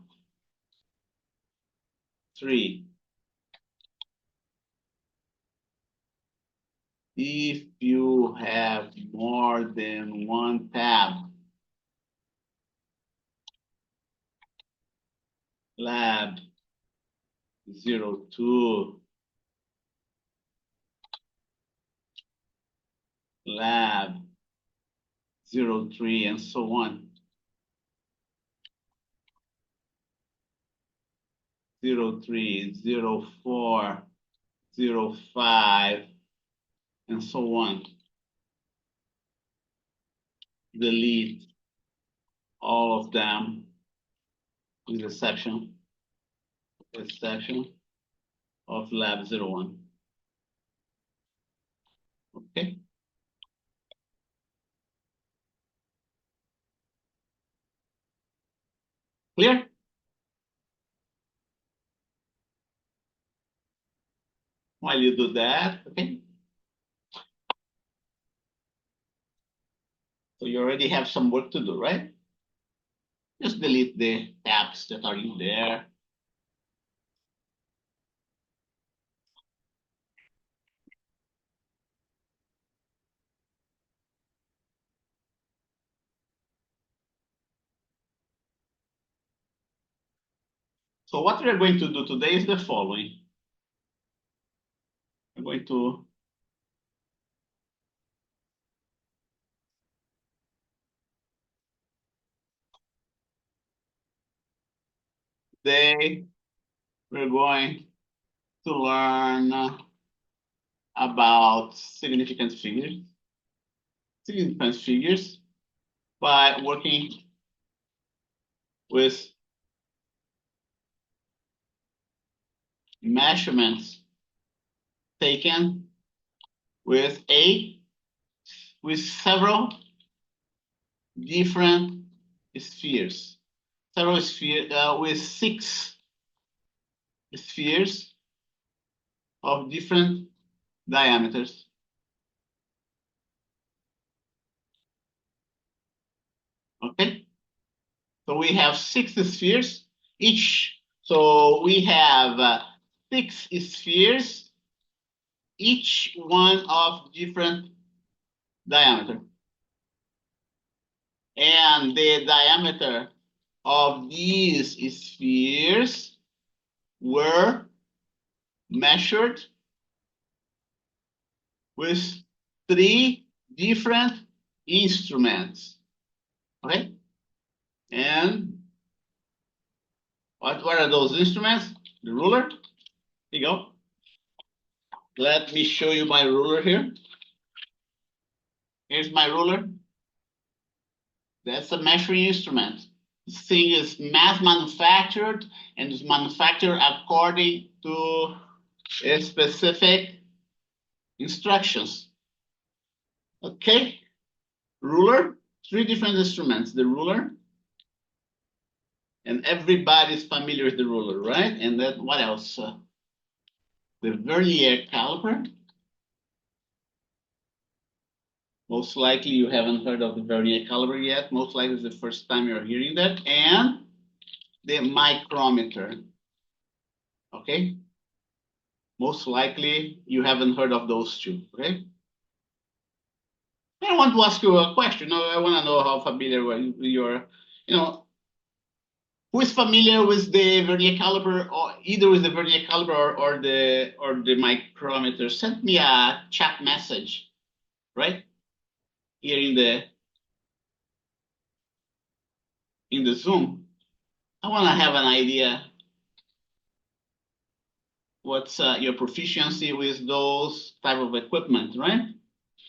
3. If you have more than one tab, lab 02, lab 03, and so on. 03, 04, 05, and so on. Delete all of them with the exception of lab 01. Okay. Clear? While you do that, okay. So you already have some work to do, right? Just delete the tabs that are in there. So what we're going to do today is the following. We're going to today we're going to learn about significant figures by working with measurements taken with several different spheres, with 6 spheres of different diameters. Okay, so we have 6 spheres each. So we have 6 spheres, each one of different diameter. And the diameter of these spheres were measured with 3 different instruments. Okay? And what are those instruments? The ruler. Here you go. Let me show you my ruler here. Here's my ruler. That's a measuring instrument. This thing is mass manufactured and is manufactured according to a specific instructions. Okay, ruler, 3 different instruments, the ruler, and everybody's familiar with the ruler, right? And then what else? The vernier caliper. Most likely you haven't heard of the vernier caliper yet. Most likely it's the first time you're hearing that. And the micrometer, okay? Most likely you haven't heard of those 2, okay? I want to ask you a question. I want to know how familiar you're, who is familiar with the vernier caliper, or either with the vernier caliper or the micrometer? Send me a chat message, right? Here in the Zoom. I want to have an idea what's your proficiency with those type of equipment, right?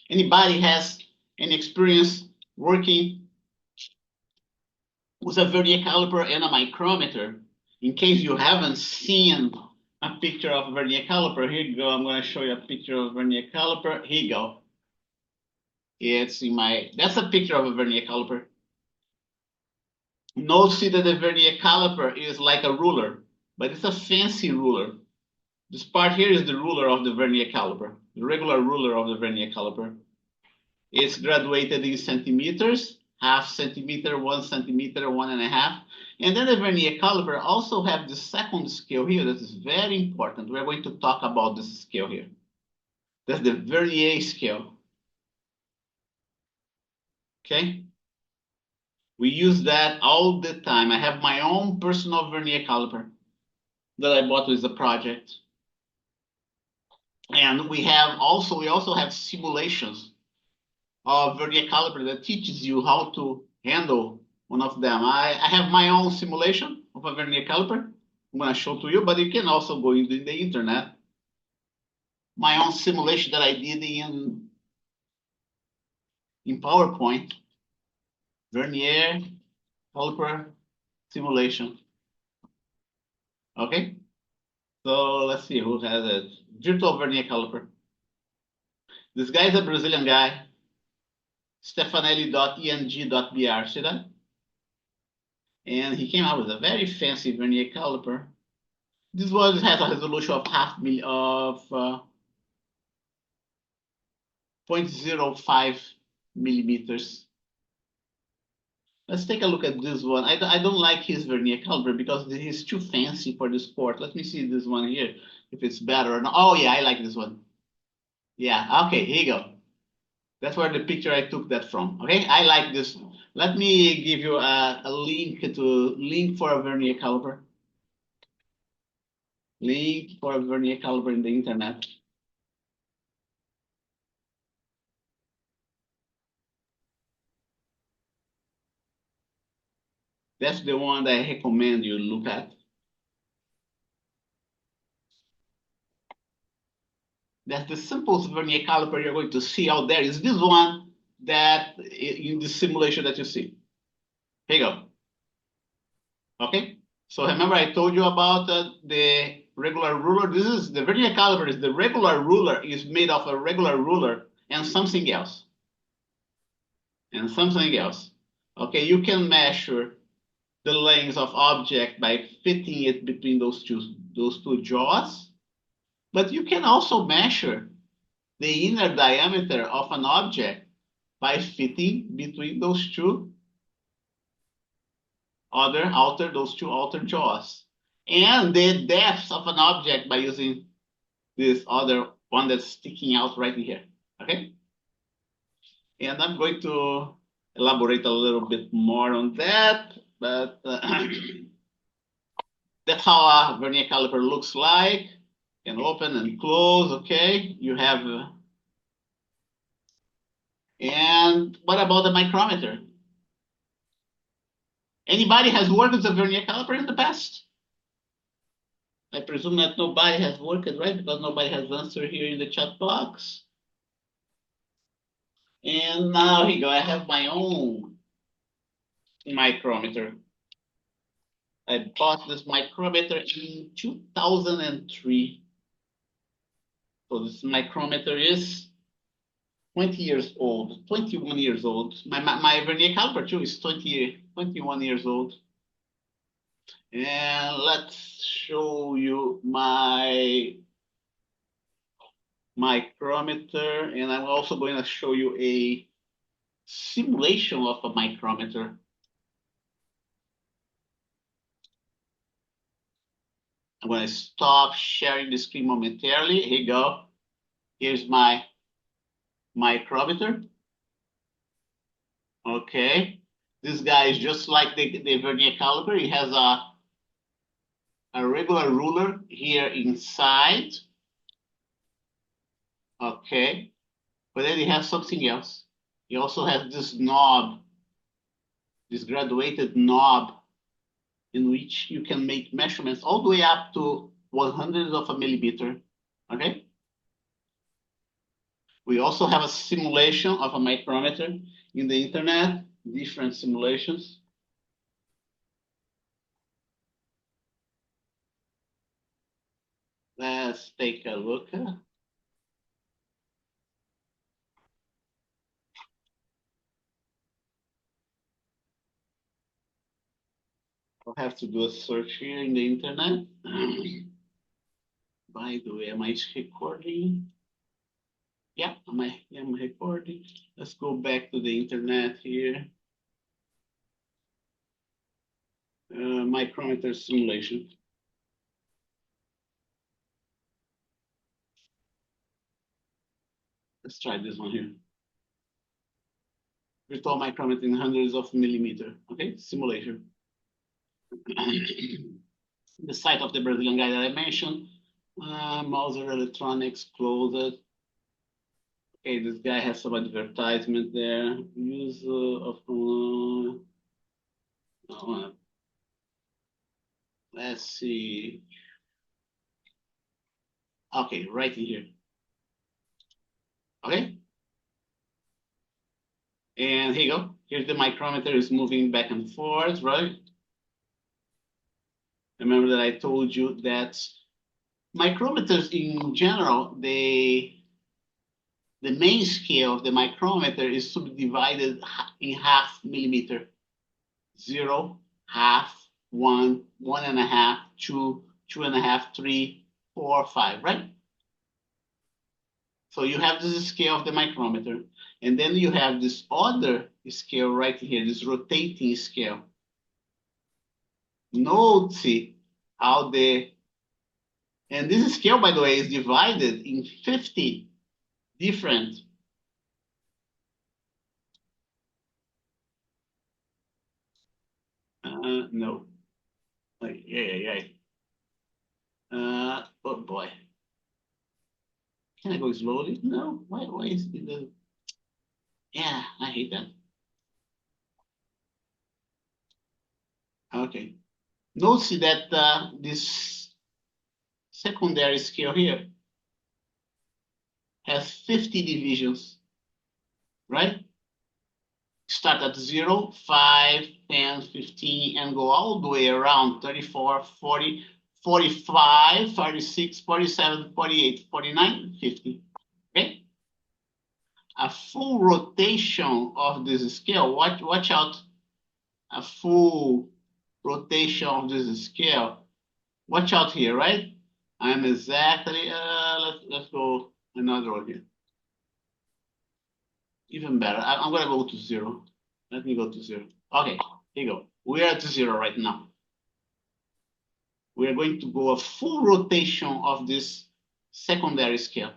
Anybody has any experience working with a vernier caliper and a micrometer? In case you haven't seen a picture of a vernier caliper, here you go. I'm going to show you a picture of a vernier caliper. Here you go. It's in that's a picture of a vernier caliper. Notice that the vernier caliper is like a ruler, but it's a fancy ruler. This part here is the ruler of the vernier caliper, the regular ruler of the vernier caliper. It's graduated in centimeters, half centimeter, 1 centimeter, 1.5. And then the vernier caliper also have the second scale here that is very important. We're going to talk about this scale here. That's the vernier scale. Okay? We use that all the time. I have my own personal vernier caliper that I bought with the project. And we also have simulations of vernier caliper that teaches you how to handle one of them. I have my own simulation of a vernier caliper. I'm going to show to you, but you can also go into the internet. My own simulation that I did in PowerPoint, vernier caliper simulation. Okay, so let's see who has it. Virtual vernier caliper. This guy is a Brazilian guy, stefanelli.eng.br. See that? And he came out with a very fancy vernier caliper. This one has a resolution of 0.05 millimeters. Let's take a look at this one. I don't like his vernier caliper because he's too fancy for the sport. Let me see this one here, if it's better or not. Oh yeah, I like this one. Yeah, okay, here you go. That's where the picture I took that from. Okay, I like this. Let me give you a link for a vernier caliper. Link for a vernier caliper in the internet. That's the one that I recommend you look at. That's the simplest vernier caliper you're going to see out there is this one that in the simulation that you see. Here you go. Okay. So remember I told you about the regular ruler. This is the vernier caliper is the regular ruler is made of a regular ruler and something else. And something else. Okay, you can measure the length of object by fitting it between those two jaws, but you can also measure the inner diameter of an object by fitting between those two outer jaws, and the depth of an object by using this other one that's sticking out right here. Okay, and I'm going to elaborate a little bit more on that, but that's how a vernier caliper looks like. Can open and close. Okay, you have. And what about the micrometer? Anybody has worked with a vernier caliper in the past? I presume that nobody has worked, right? Because nobody has answered here in the chat box. And now here you go. I have my own micrometer. I bought this micrometer in 2003. So this micrometer is 20 years old, 21 years old. My vernier caliper too is 21 years old. And let's show you my micrometer. And I'm also going to show you a simulation of a micrometer. I'm going to stop sharing the screen momentarily. Here you go. Here's my micrometer. Okay. This guy is just like the vernier caliper. He has a regular ruler here inside. Okay. But then he has something else. He also has this knob, this graduated knob in which you can make measurements all the way up to 100 of a millimeter. Okay. We also have a simulation of a micrometer in the internet, different simulations. Let's take a look. I'll have to do a search here in the internet. By the way, am I recording? Yeah, I'm recording. Let's go back to the internet here. Micrometer simulation. Let's try this one here. Virtual micrometer in hundreds of millimeter. Okay, simulation. The site of the Brazilian guy that I mentioned. Mauser Electronics closed. Okay, this guy has some advertisement there. Use of let's see. Okay, right in here. Okay. And here you go. Here's the micrometer is moving back and forth, right? Remember that I told you that micrometers in general, the main scale of the micrometer is subdivided in half millimeter. 0, half, 1, 1.5, 2, 2.5, 3, 4, 5, right? So you have this scale of the micrometer, and then you have this other scale right here, this rotating scale. Note how and this scale, by the way, is divided in 50 different no. Like, yeah. Oh boy. Can I go slowly? No. Why is it? Yeah, I hate that. Okay. Notice that this secondary scale here has 50 divisions, right? Start at 0, 5, 10, 15, and go all the way around 34, 40, 45, 46, 47, 48, 49, 50. Okay? A full rotation of this scale, watch out, a full rotation of this scale. Watch out here, right? I'm exactly, let's go another one here. Even better, I'm gonna go to 0. Let me go to 0. Okay, here you go. We are at 0 right now. We are going to go a full rotation of this secondary scale.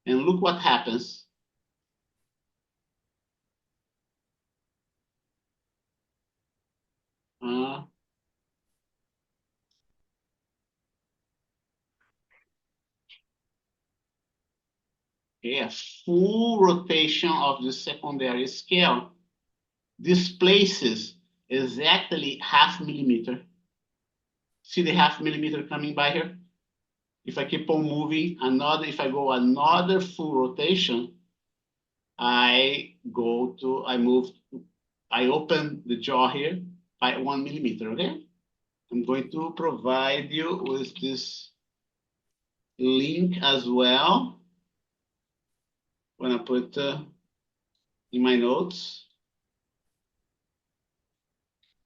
And look what happens. A full rotation of the secondary scale displaces exactly half millimeter. See the half millimeter coming by here? If I keep on moving if I go another full rotation, I open the jaw here by 1 millimeter, okay? I'm going to provide you with this link as well. I'm gonna put in my notes,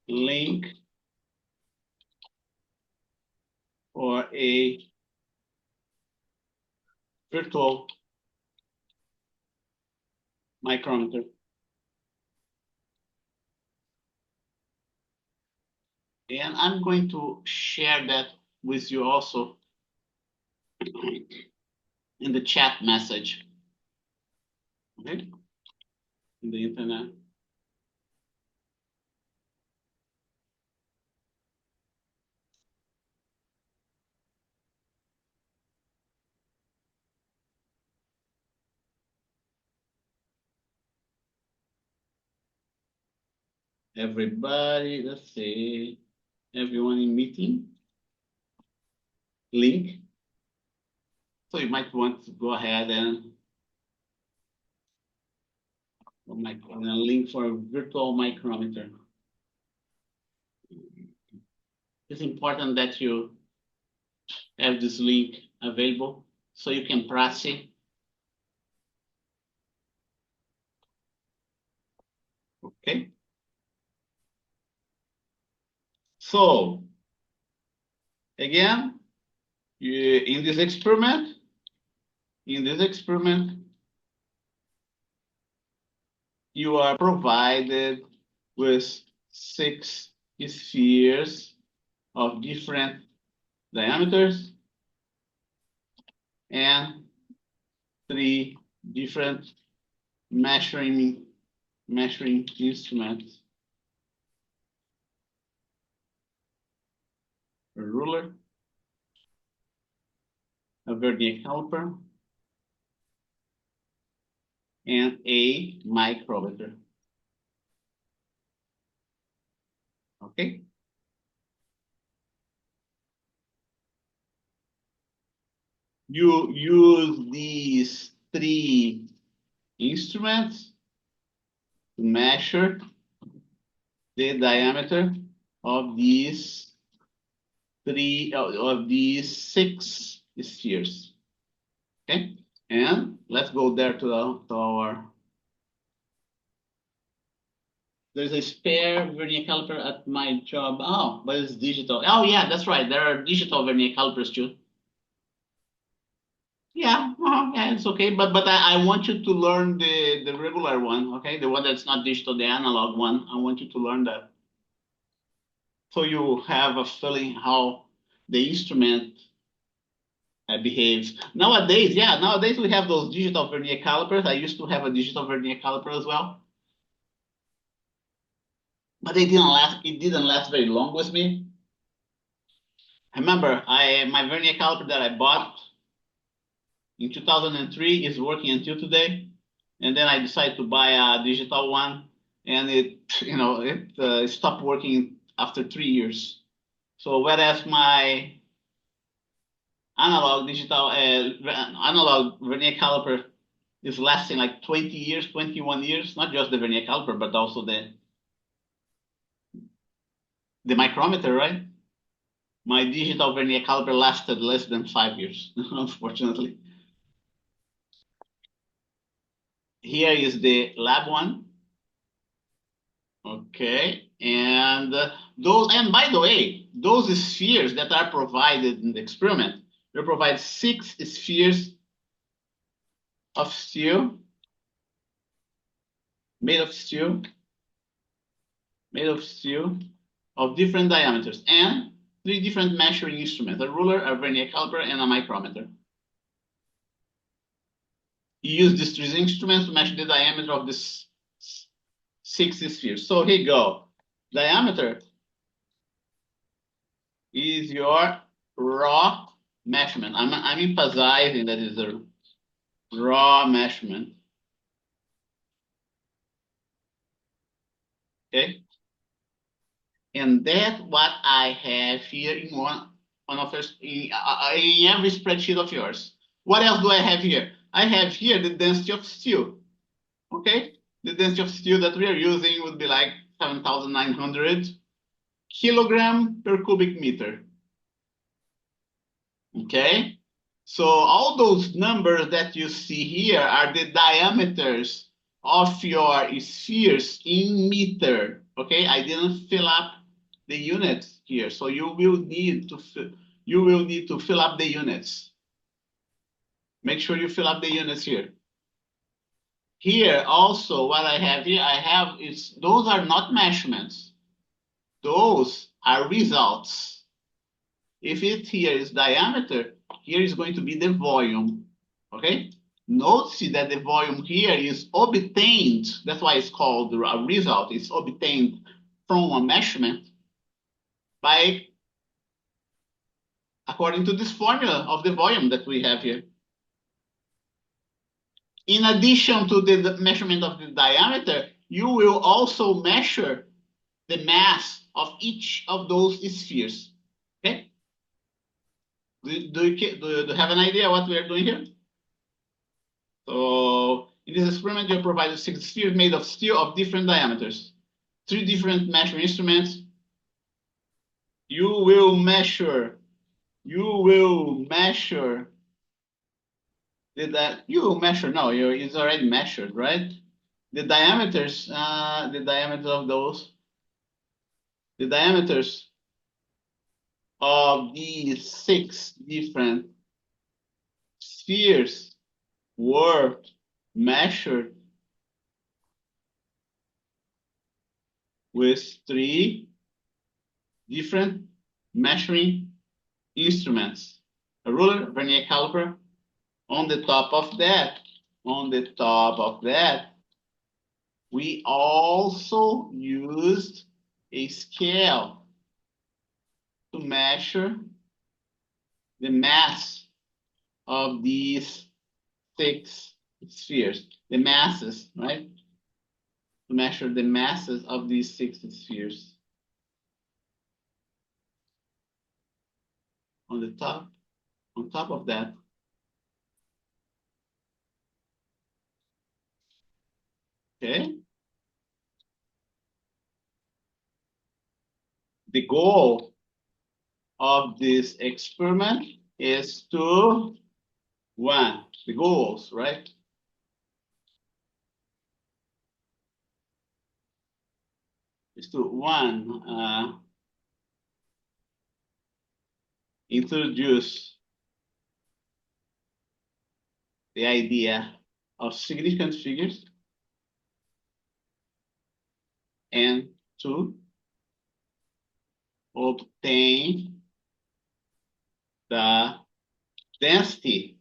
link for a virtual micrometer. And I'm going to share that with you also in the chat message, okay? In the internet. Everybody, let's see, everyone in meeting, link. So you might want to go ahead and a link for a virtual micrometer. It's important that you have this link available so you can practice. Okay. So again, in this experiment, you are provided with 6 spheres of different diameters and 3 different measuring instruments. A ruler, a vernier caliper, and a micrometer. Okay? You use these 3 instruments to measure the diameter of these 6 spheres. Okay, and let's go there to our. There's a spare vernier caliper at my job. Oh, but it's digital. Oh yeah, that's right. There are digital vernier calipers too. Yeah, yeah, it's okay. But I want you to learn the regular one. Okay, the one that's not digital, the analog one. I want you to learn that, so you have a feeling how the instrument behaves. Nowadays, we have those digital vernier calipers. I used to have a digital vernier caliper as well, but it didn't last. It didn't last very long with me. I remember my vernier caliper that I bought in 2003 is working until today, and then I decided to buy a digital one, and it stopped working after 3 years. So whereas my analog vernier caliper is lasting like 20 years, 21 years, not just the vernier caliper, but also the micrometer, right? My digital vernier caliper lasted less than 5 years, unfortunately. Here is the lab one. Okay, and by the way, those spheres that are provided in the experiment, they provide 6 spheres of steel, made of steel, of different diameters, and 3 different measuring instruments: a ruler, a vernier caliper, and a micrometer. You use these 3 instruments to measure the diameter of this 6 spheres. So here you go. Diameter is your raw measurement. I'm emphasizing that is a raw measurement. Okay, and that's what I have here in in every spreadsheet of yours. What else do I have here? I have here the density of steel. Okay, the density of steel that we are using would be like 7,900 kilogram per cubic meter. Okay, so all those numbers that you see here are the diameters of your spheres in meter. Okay, I didn't fill up the units here, so you will need to fill up the units. Make sure you fill up the units here. Here also, what I have here, those are not measurements. Those are results. If it here is diameter, here is going to be the volume. Okay? Notice that the volume here is obtained. That's why it's called a result. It's obtained from a measurement according to this formula of the volume that we have here. In addition to the measurement of the diameter, you will also measure the mass of each of those spheres. Okay? Do you have an idea what we are doing here? So in this experiment, you're provided 6 spheres made of steel of different diameters, 3 different measuring instruments. You will measure it's already measured, right? The diameters, of these 6 different spheres were measured with 3 different measuring instruments, a ruler, vernier caliper. On the top of that, we also used a scale to measure the mass of these 6 spheres, the masses, right? To measure the masses of these 6 spheres. On top of that, okay? The goal of this experiment is to, the goals, right? Is to introduce the idea of significant figures and to obtain the density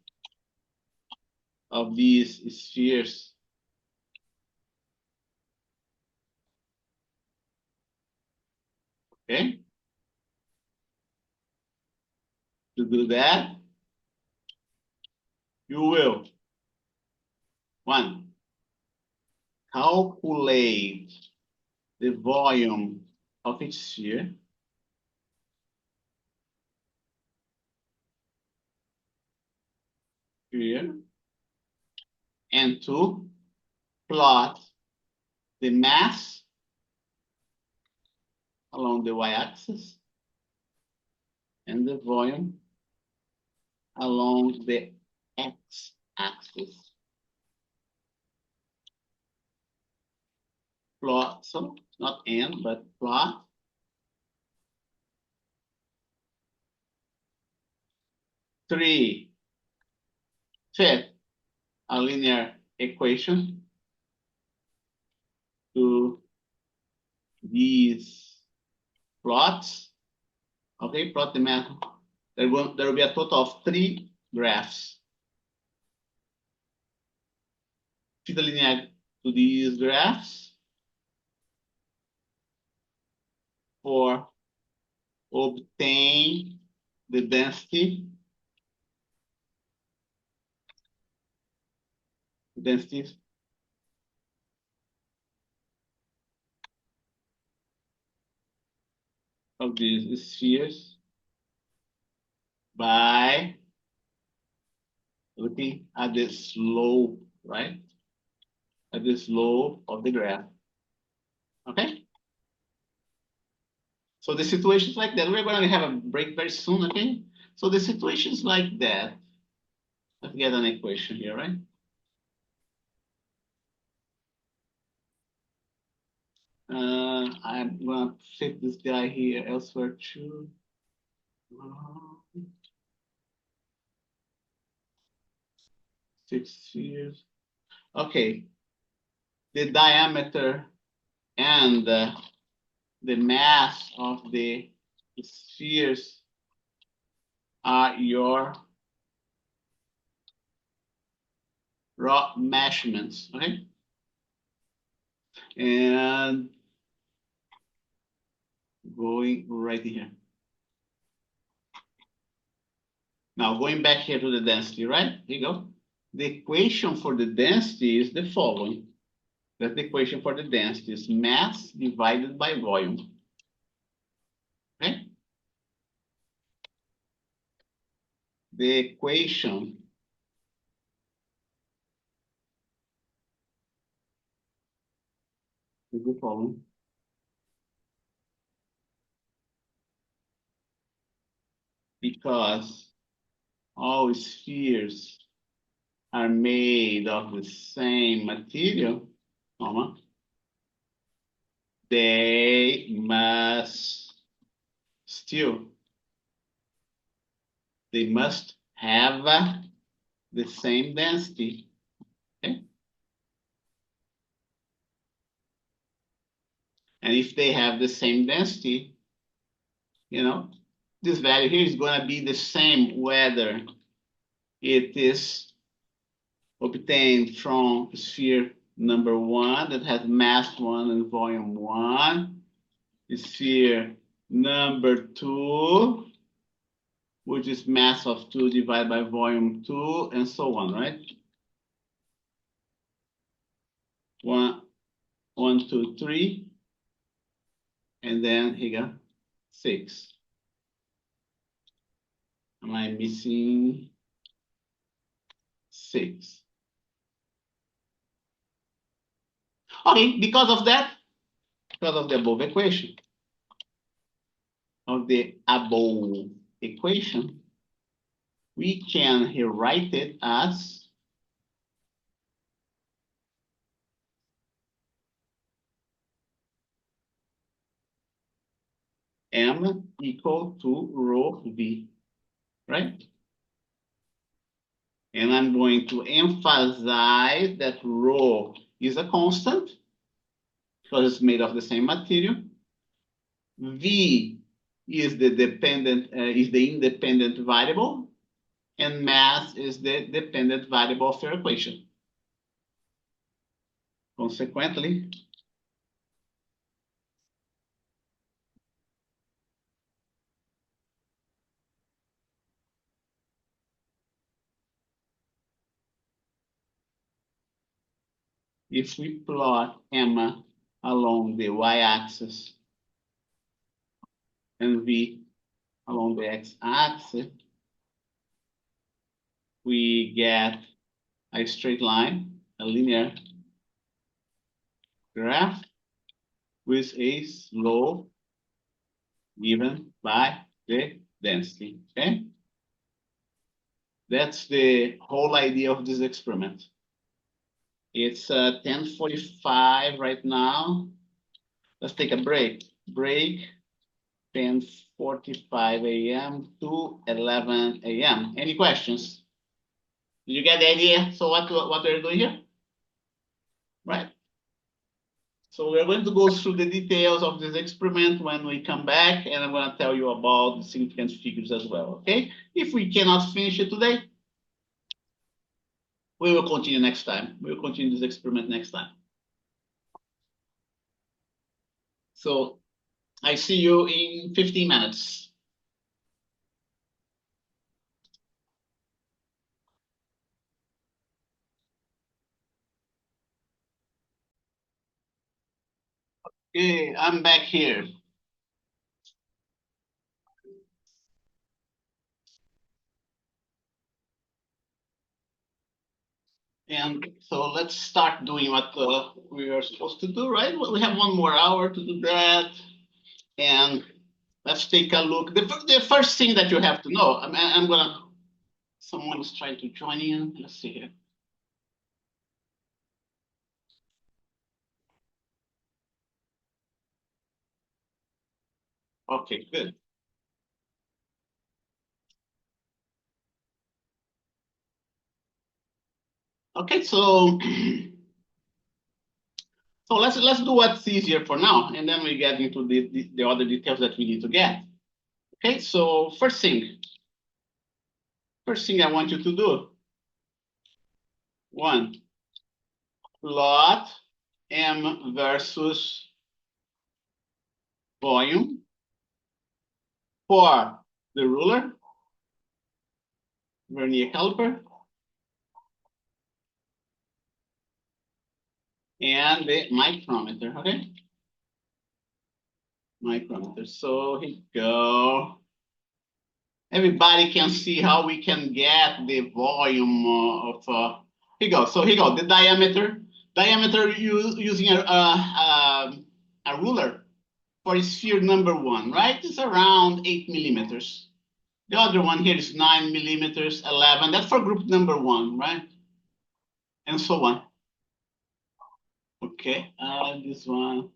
of these spheres. Okay? To do that, you will, 1, calculate the volume of each sphere. Here. And 2, plot the mass along the y-axis and the volume along the x-axis. Plot, so not and, but plot. Three, fit a linear equation to these plots. Okay, plot the math. There will be a total of 3 graphs. Fit the linear to these graphs for obtain the density of these spheres by looking at the slope, right? At the slope of the graph. Okay? So the situations like that, we're going to have a break very soon, okay? So the situations like that, let's get an equation here, right? I'm going to fit this guy here elsewhere too. 6 spheres. Okay. The diameter and the mass of the spheres are your raw measurements, okay? And going right here. Now going back here to the density, right? Here you go. The equation for the density is the following. That's the equation for the density is mass divided by volume. Okay? The equation is the following. Because all spheres are made of the same material, they must still They must have the same density. Okay? And if they have the same density, you know, this value here is going to be the same whether it is obtained from sphere number 1 that has mass 1 and volume 1, sphere number 2, which is mass of 2 divided by volume 2, and so on, right? 1, 2, 3, and then here you go, 6. Am I missing 6? Okay, because of that, because of the above equation, we can rewrite it as M equal to rho V, right? And I'm going to emphasize that rho is a constant because it's made of the same material. V is the independent variable, and mass is the dependent variable of your equation. Consequently, if we plot M along the y-axis and V along the x-axis, we get a straight line, a linear graph with a slope given by the density, okay? That's the whole idea of this experiment. It's 10:45 right now. Let's take a break. Break 10:45 a.m. to 11 a.m. Any questions? Did you get the idea? So what we're doing here? Right? So we're going to go through the details of this experiment when we come back, and I'm going to tell you about the significant figures as well, okay? If we cannot finish it today, we will continue next time. We will continue this experiment next time. So I see you in 15 minutes. Okay, I'm back here. And so let's start doing what we are supposed to do, right? We have 1 more hour to do that. And let's take a look. The first thing that you have to know, someone is trying to join in. Let's see here. Okay, good. Okay, so let's do what's easier for now, and then we get into the other details that we need to get. Okay, so first thing I want you to do. 1, plot M versus volume for the ruler, vernier caliper, and the micrometer, okay? Micrometer, so here you go. Everybody can see how we can get the volume of, here you go. So here you go, the diameter using a ruler for sphere number 1, right? It's around 8 millimeters. The other one here is 9 millimeters, 11. That's for group number 1, right? And so on. Okay, this one.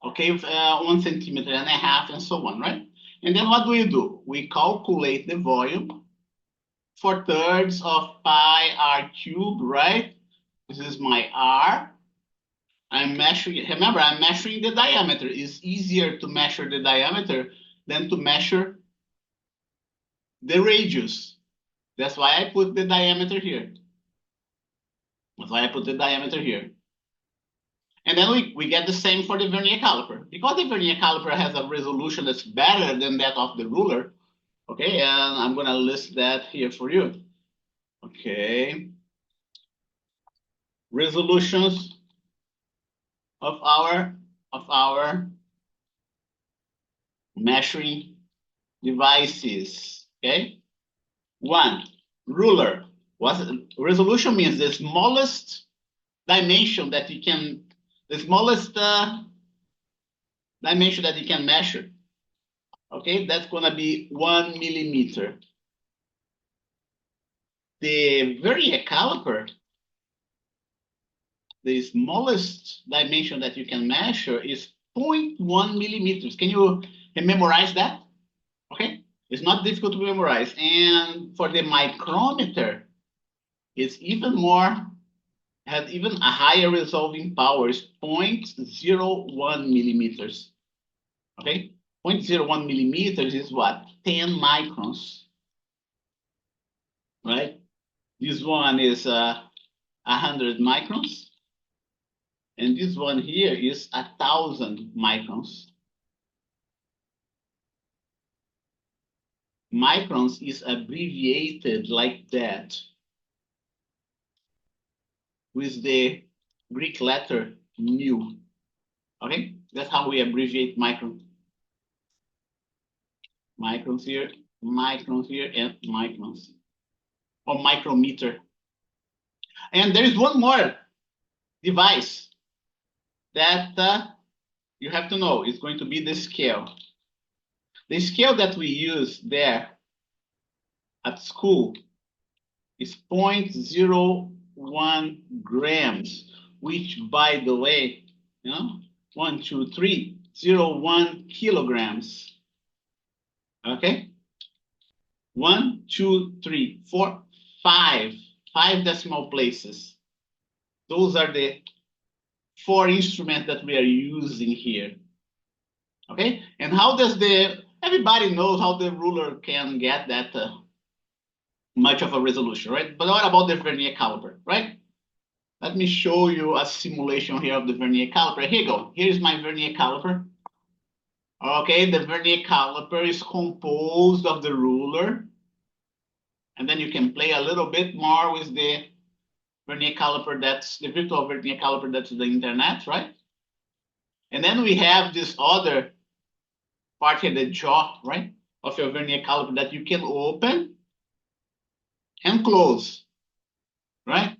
Okay, 1.5 centimeters, and so on, right? And then what do? We calculate the volume for thirds of pi r cubed, right? This is my r. I'm measuring, remember, I'm measuring the diameter. It's easier to measure the diameter than to measure the radius. That's why I put the diameter here. That's why I put the diameter here. And then we get the same for the vernier caliper. Because the vernier caliper has a resolution that's better than that of the ruler, okay, and I'm gonna list that here for you. Okay. Resolutions of our measuring devices, okay? One, ruler. Resolution means the smallest dimension that you can, the smallest dimension that you can measure. Okay, that's gonna be 1 millimeter. The vernier caliper, the smallest dimension that you can measure is 0.1 millimeters. Can you memorize that? Okay, it's not difficult to memorize. And for the micrometer, it's even more, has even a higher resolving power, is 0.01 millimeters. Okay, 0.01 millimeters is what? 10 microns, right? This one is 100 microns. And this one here is 1,000 microns. Microns is abbreviated like that with the Greek letter mu. Okay, that's how we abbreviate micron. Microns here, and microns, or micrometer. And there is one more device that you have to know. It's going to be the scale. The scale that we use there at school is 0.01 grams, which, by the way, 1, 2, 3, 0.1 kilograms. Okay? 1, 2, 3, 4, 5 decimal places. Those are the 4 instruments that we are using here. Okay? And how does everybody knows how the ruler can get that much of a resolution, right? But what about the vernier caliper, right? Let me show you a simulation here of the vernier caliper. Here you go. Here's my vernier caliper. Okay, the vernier caliper is composed of the ruler. And then you can play a little bit more with the vernier caliper, that's the virtual vernier caliper, that's the internet, right? And then we have this other part here, the jaw, right, of your vernier caliper that you can open and close, right?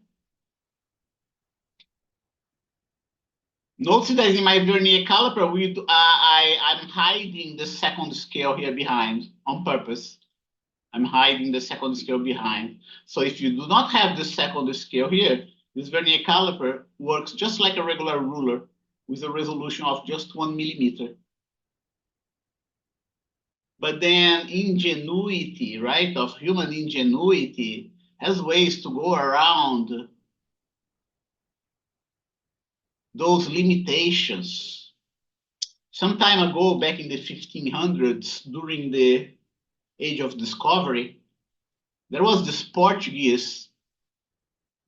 Notice that in my vernier caliper, I'm hiding the second scale here behind on purpose. I'm hiding the second scale behind. So if you do not have the second scale here, this vernier caliper works just like a regular ruler with a resolution of just 1 millimeter. But then ingenuity, right, of human ingenuity has ways to go around those limitations. Some time ago, back in the 1500s, during the Age of Discovery, there was this Portuguese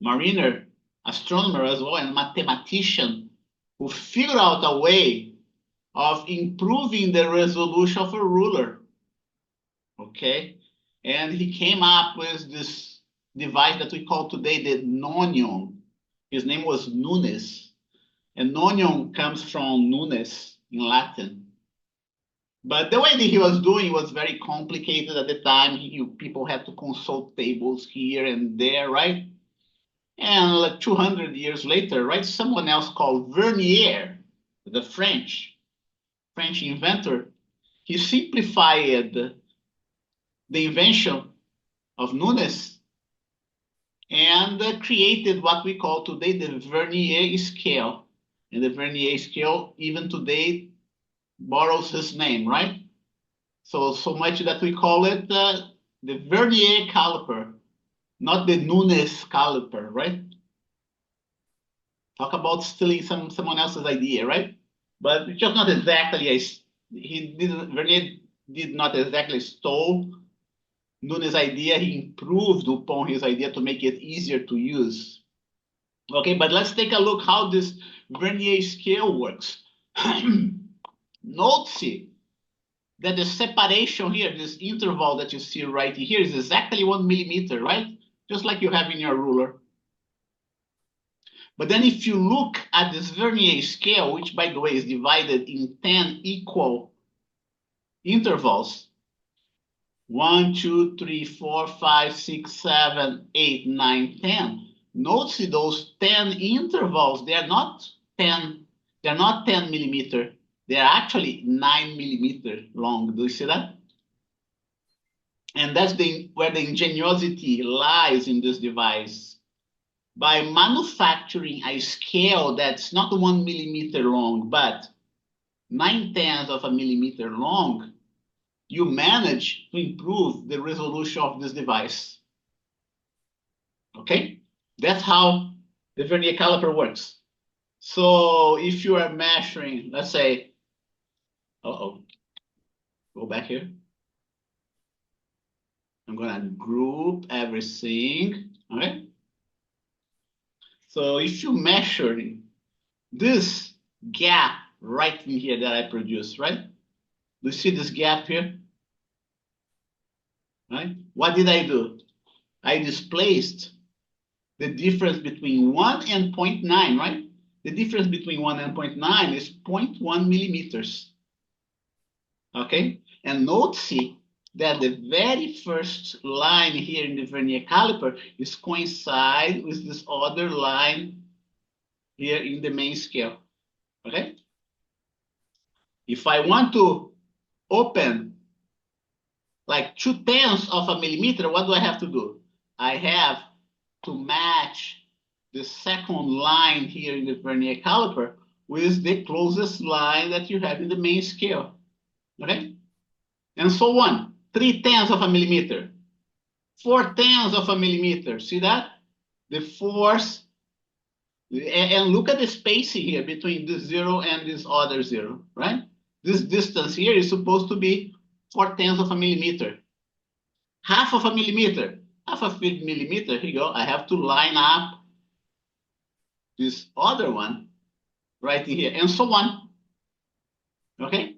mariner, astronomer as well, and mathematician who figured out a way of improving the resolution of a ruler. Okay, and he came up with this device that we call today the nonion. His name was Nunes, and nonion comes from nunes in Latin. But the way that he was doing was very complicated at the time. People had to consult tables here and there, right? And like 200 years later, right, someone else called Vernier, the French inventor, he simplified the invention of Nunes and created what we call today the Vernier scale. And the Vernier scale, even today, borrows his name, right? So much that we call it the vernier caliper, not the Nunes caliper, right? Talk about stealing someone else's idea, right? But it's just not exactly Vernier did not exactly stole Nunes' idea. He improved upon his idea to make it easier to use. Okay, but let's take a look how this Vernier scale works. Note that the separation here, this interval that you see right here, is exactly 1 millimeter, right? Just like you have in your ruler. But then if you look at this Vernier scale, which by the way is divided in 10 equal intervals, 1, 2, 3, 4, 5, 6, 7, 8, 9, 10. Notice those 10 intervals, they're not 10 millimeter. They're actually 9 millimeter long. Do you see that? And that's where the ingenuity lies in this device. By manufacturing a scale that's not 1 millimeter long, but 9/10 of a millimeter long, you manage to improve the resolution of this device. Okay? That's how the vernier caliper works. So if you are measuring, let's say, go back here. I'm gonna group everything, okay? So if you measure this gap right in here that I produced, right? Do you see this gap here? Right? What did I do? I displaced the difference between 1 and 0.9, right? The difference between 1 and 0.9 is 0.1 millimeters. Okay? And notice that the very first line here in the vernier caliper is coincide with this other line here in the main scale. Okay? If I want to open like 2/10 of a millimeter, what do I have to do? I have to match the second line here in the vernier caliper with the closest line that you have in the main scale. Okay? And so on. 3/10 of a millimeter, 4/10 of a millimeter. See that? The force, and look at the spacing here between this zero and this other zero, right? This distance here is supposed to be 4/10 of a millimeter. Half of a millimeter, half of a millimeter, here you go. I have to line up this other one right in here, and so on. Okay?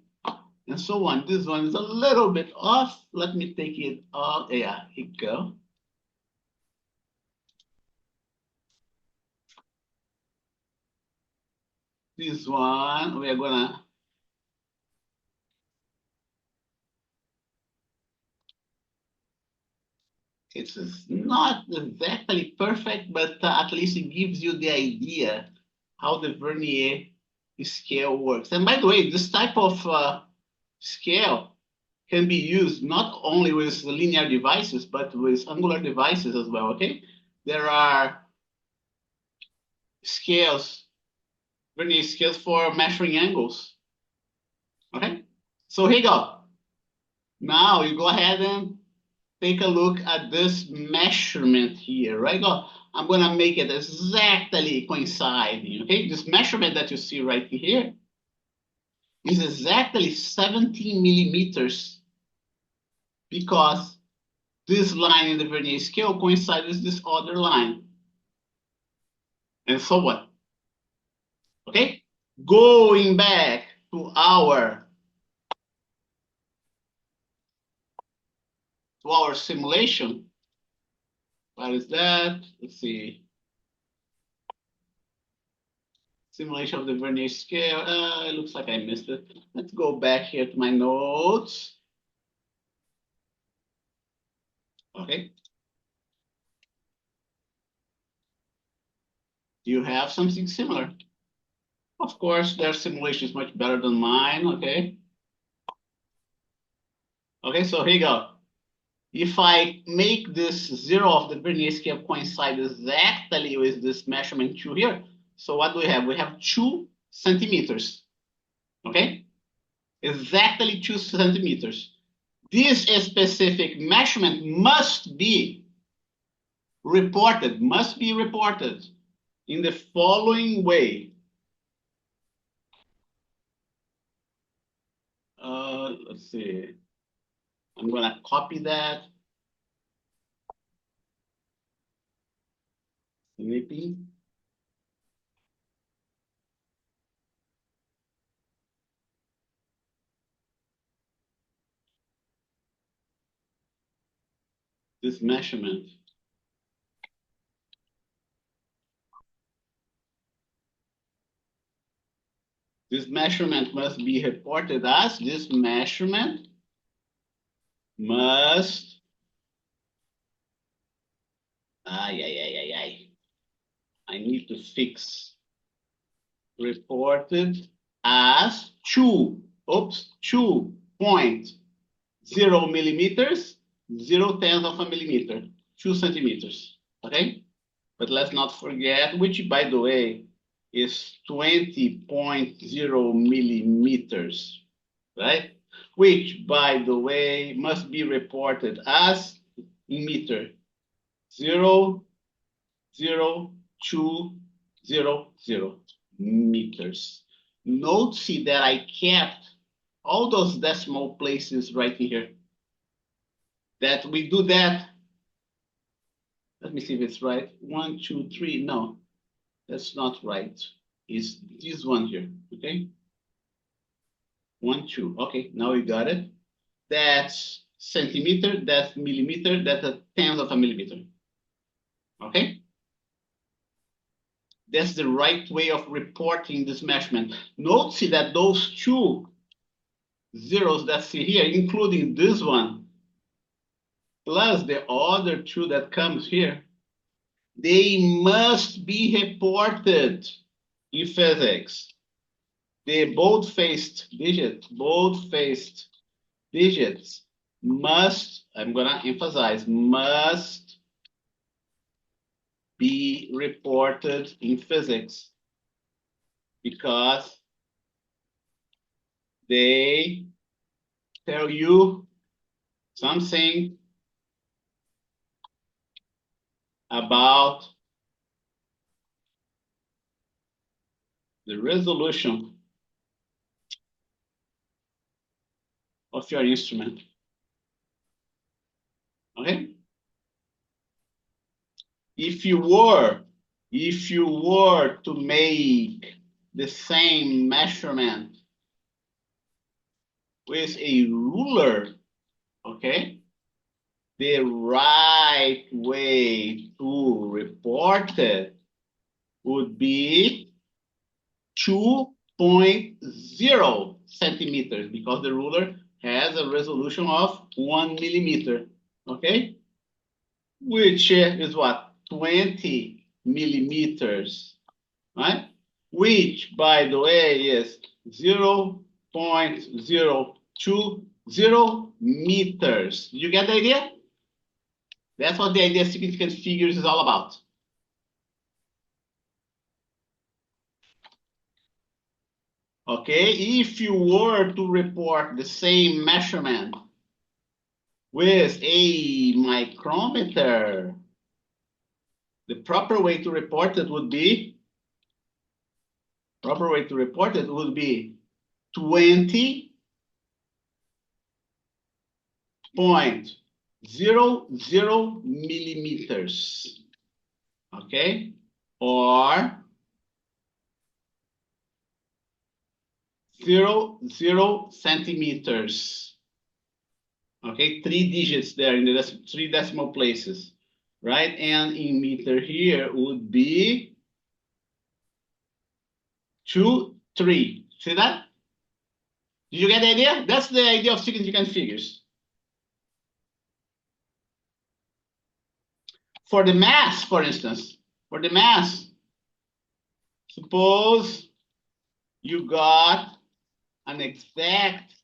And so on. This one is a little bit off. Let me take it off. Yeah, here you go. This one, we are gonna it's not exactly perfect, but at least it gives you the idea how the vernier scale works. And by the way, this type of scale can be used not only with linear devices, but with angular devices as well, okay? There are scales, vernier scales for measuring angles, okay? So here you go. Now you go ahead and take a look at this measurement here, right? I'm gonna make it exactly coinciding, okay? This measurement that you see right here is exactly 17 millimeters because this line in the vernier scale coincides with this other line. And so on, okay? Going back to our simulation. What is that? Let's see. Simulation of the vernier scale. It looks like I missed it. Let's go back here to my notes. Okay. You have something similar. Of course, their simulation is much better than mine, okay? Okay, so here you go. If I make this zero of the vernier scale coincide exactly with this measurement 2 here, so what do we have? We have 2 centimeters, okay? Exactly 2 centimeters. this specific measurement must be reported in the following way. Let's see. I'm gonna copy that. Snipping. This measurement. This measurement must be reported as this measurement must I need to fix reported as 2.0 millimeters, 0.1 of a millimeter, 2 centimeters. Okay, but let's not forget, which by the way is 20.0 millimeters, right? Which by the way must be reported as in meter, 0.0200 meters. Note, see that I kept all those decimal places right here. That we do that. Let me see if it's right. 1, 2, 3. No, that's not right. It's this one here. Okay. 1, 2. Okay, now we got it. That's centimeter, that's millimeter, that's a tenth of a millimeter. Okay. That's the right way of reporting this measurement. Note, see that those 2 zeros that see here, including this one, plus the other 2 that comes here, they must be reported in physics. The bold-faced digits must, I'm gonna emphasize, must be reported in physics because they tell you something about the resolution of your instrument. Okay? If you were to make the same measurement with a ruler, okay, the right way to report it would be 2.0 centimeters because the ruler has a resolution of 1 millimeter, okay? Which is what? 20 millimeters, right? Which, by the way, is 0.020 meters. You get the idea? That's what the idea of significant figures is all about. Okay, if you were to report the same measurement with a micrometer, the proper way to report it would be 20.00 millimeters, okay, or 0 centimeters. Okay, 3 digits there in the 3 decimal places, right? And in meter here would be 2, 3. See that? Did you get the idea? That's the idea of significant figures. For the mass, for instance, suppose you got an exact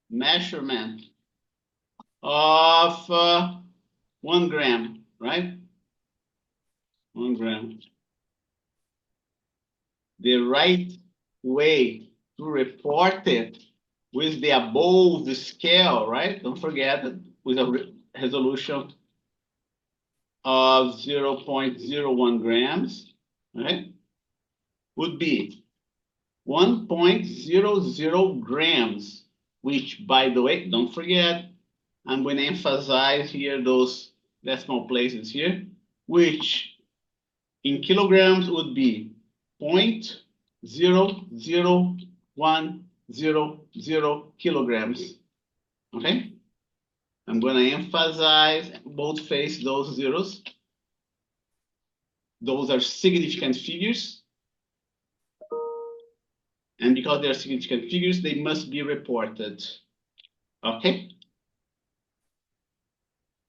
measurement of 1 gram, right? 1 gram. The right way to report it with the above scale, right? Don't forget that with a resolution of 0.01 grams, right? Would be 1.00 grams, which, by the way, don't forget, I'm going to emphasize here those decimal places here, which in kilograms would be 0.00100 kilograms. Okay? I'm going to emphasize boldface those zeros. Those are significant figures. And because they are significant figures, they must be reported. Okay?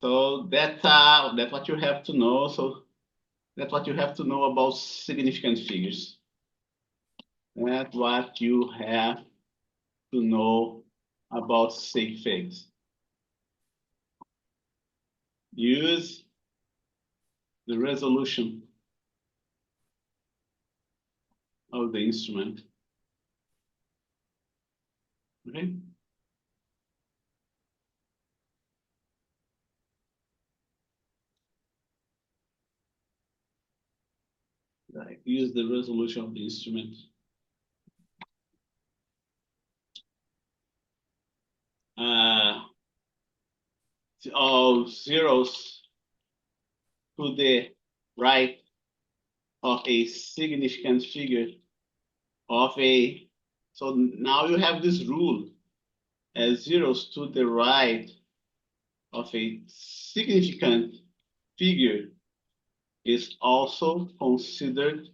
So that's what you have to know. So that's what you have to know about significant figures. That's what you have to know about sig figs. Use the resolution of the instrument. Okay? Right. Use the resolution of the instrument. All zeros to the right of a significant figure of a, so now you have this rule, as zeros to the right of a significant figure is also considered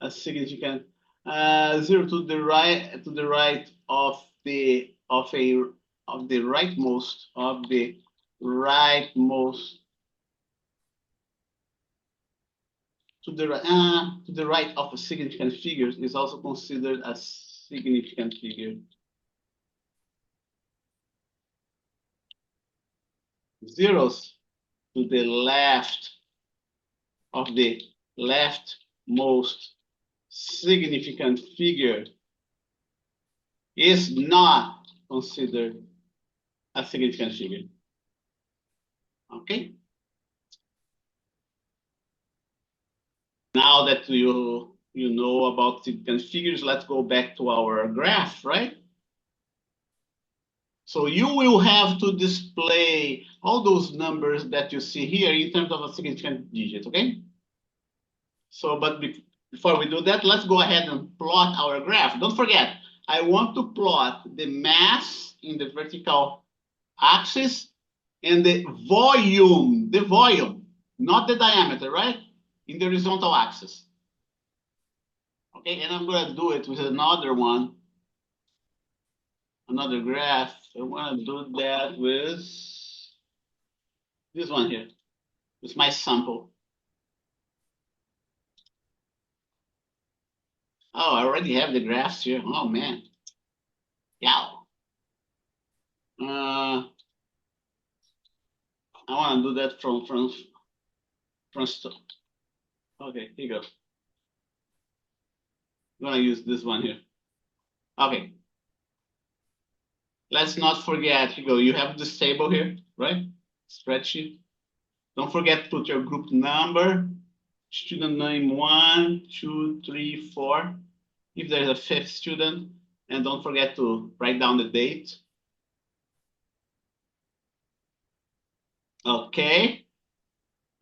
a significant, zero to the right of the rightmost to the right of a significant figure is also considered a significant figure. Zeros to the left of the leftmost significant figure is not considered a significant figure. Okay? Now that you know about significant figures, let's go back to our graph, right? So you will have to display all those numbers that you see here in terms of a significant digit, okay? So, but before we do that, let's go ahead and plot our graph. Don't forget, I want to plot the mass in the vertical axis and the volume, not the diameter, right? In the horizontal axis. Okay, and I'm going to do it with another one, another graph. I want to do that with this one here, with my sample. Oh, I already have the graphs here. Oh, man. Yeah. I want to do that from start. Okay, here you go. I'm going to use this one here. Okay. Let's not forget, here you go. You have this table here, right? Spreadsheet. Don't forget to put your group number, student name 1, 2, 3, 4. If there's a fifth student, and don't forget to write down the date. Okay.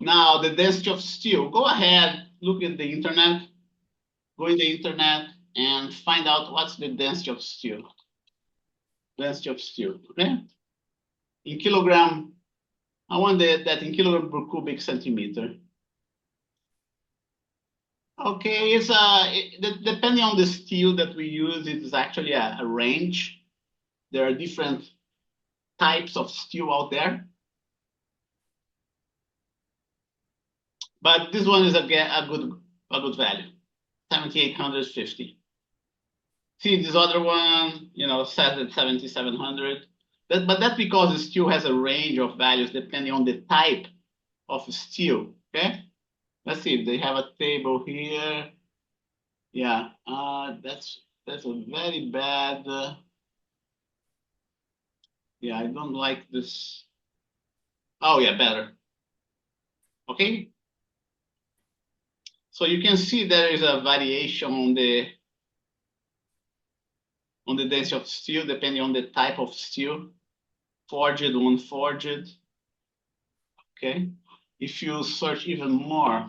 Now the density of steel. Go ahead, look at the internet. Go in the internet and find out what's the density of steel. Density of steel, okay? In kilogram, I want that in kilogram per cubic centimeter. Okay, it's depending on the steel that we use, it is actually a range. There are different types of steel out there. But this one is a good value, 7,850. See, this other one, says at 7,700. But that's because the steel has a range of values depending on the type of steel, okay? Let's see if they have a table here. Yeah, that's a very bad Yeah, I don't like this. Oh yeah, better. Okay. So you can see there is a variation on the density of steel depending on the type of steel, forged, unforged. Okay. If you search even more,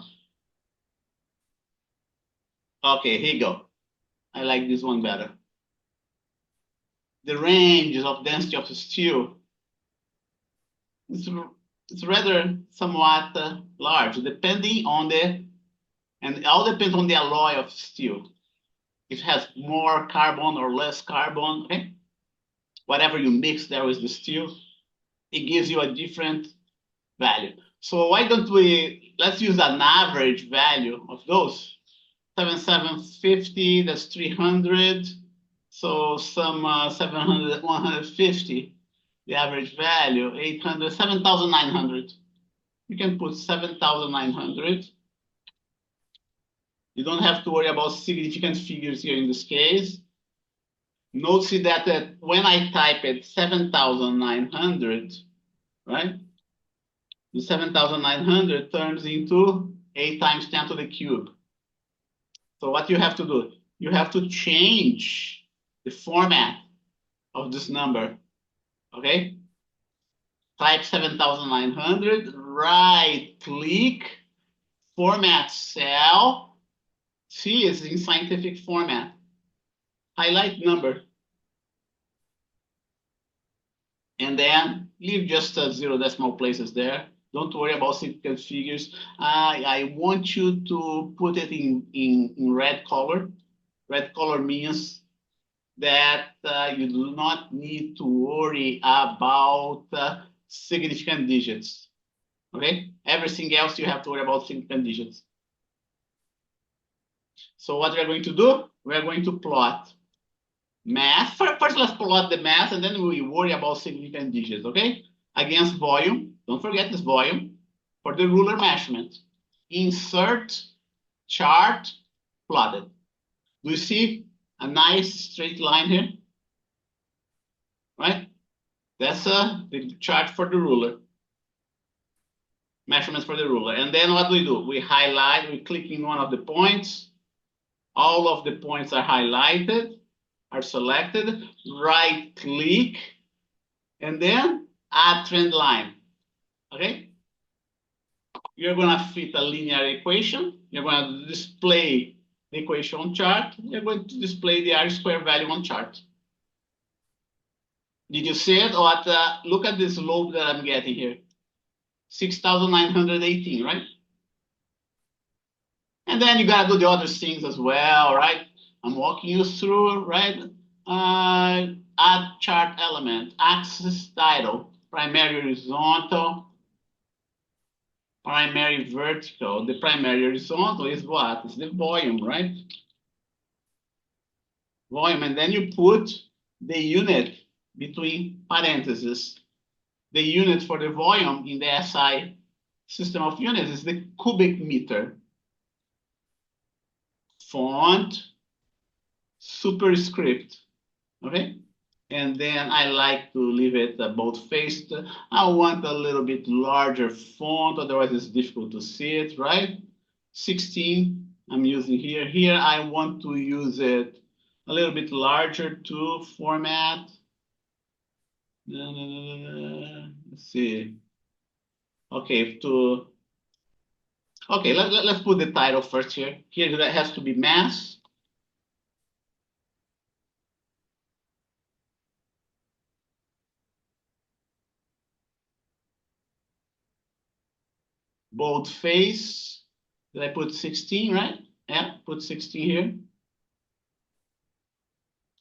okay, here you go. I like this one better. The range of density of steel is rather somewhat large, depending on and it all depends on the alloy of steel. If it has more carbon or less carbon, okay? Whatever you mix there with the steel, it gives you a different value. So why don't let's use an average value of those. 7,750, that's 300. So some 700, 150, the average value, 800, 7,900. You can put 7,900. You don't have to worry about significant figures here in this case. Notice that when I type it 7,900, right? The 7,900 turns into 8 times 10 to the cube. So what you have to do, you have to change the format of this number, okay? Type 7,900, right click, format cell. See, it's in scientific format. Highlight number. And then leave just 0 decimal places there. Don't worry about significant figures. I want you to put it in red color. Red color means that you do not need to worry about significant digits. Okay? Everything else you have to worry about significant digits. So what we're going to do, we're going to plot mass. First, let's plot the mass, and then we worry about significant digits, okay? Against volume. Don't forget this volume for the ruler measurement. Insert chart plotted. Do you see a nice straight line here? Right? That's the chart for the ruler. Measurements for the ruler. And then what do? We highlight, we click in one of the points. All of the points are highlighted, are selected, right click, and then add trend line, okay? You're gonna fit a linear equation. You're gonna display the equation on chart. You're going to display the R-square value on chart. Did you see it? Or look at this slope that I'm getting here. 6,918, right? And then you gotta do the other things as well, right? I'm walking you through, right? Add chart element, axis title, primary horizontal, primary vertical. The primary horizontal is what? It's the volume, right? Volume, and then you put the unit between parentheses. The unit for the volume in the SI system of units is the cubic meter. Font, superscript, okay? And then I like to leave it bold-faced. I want a little bit larger font, otherwise it's difficult to see it, right? 16, I'm using here. Here I want to use it a little bit larger to format. Let's see. Okay, okay, let's put the title first here. Here that has to be mass. Bold face. Did I put 16, right? Yeah, put 16 here.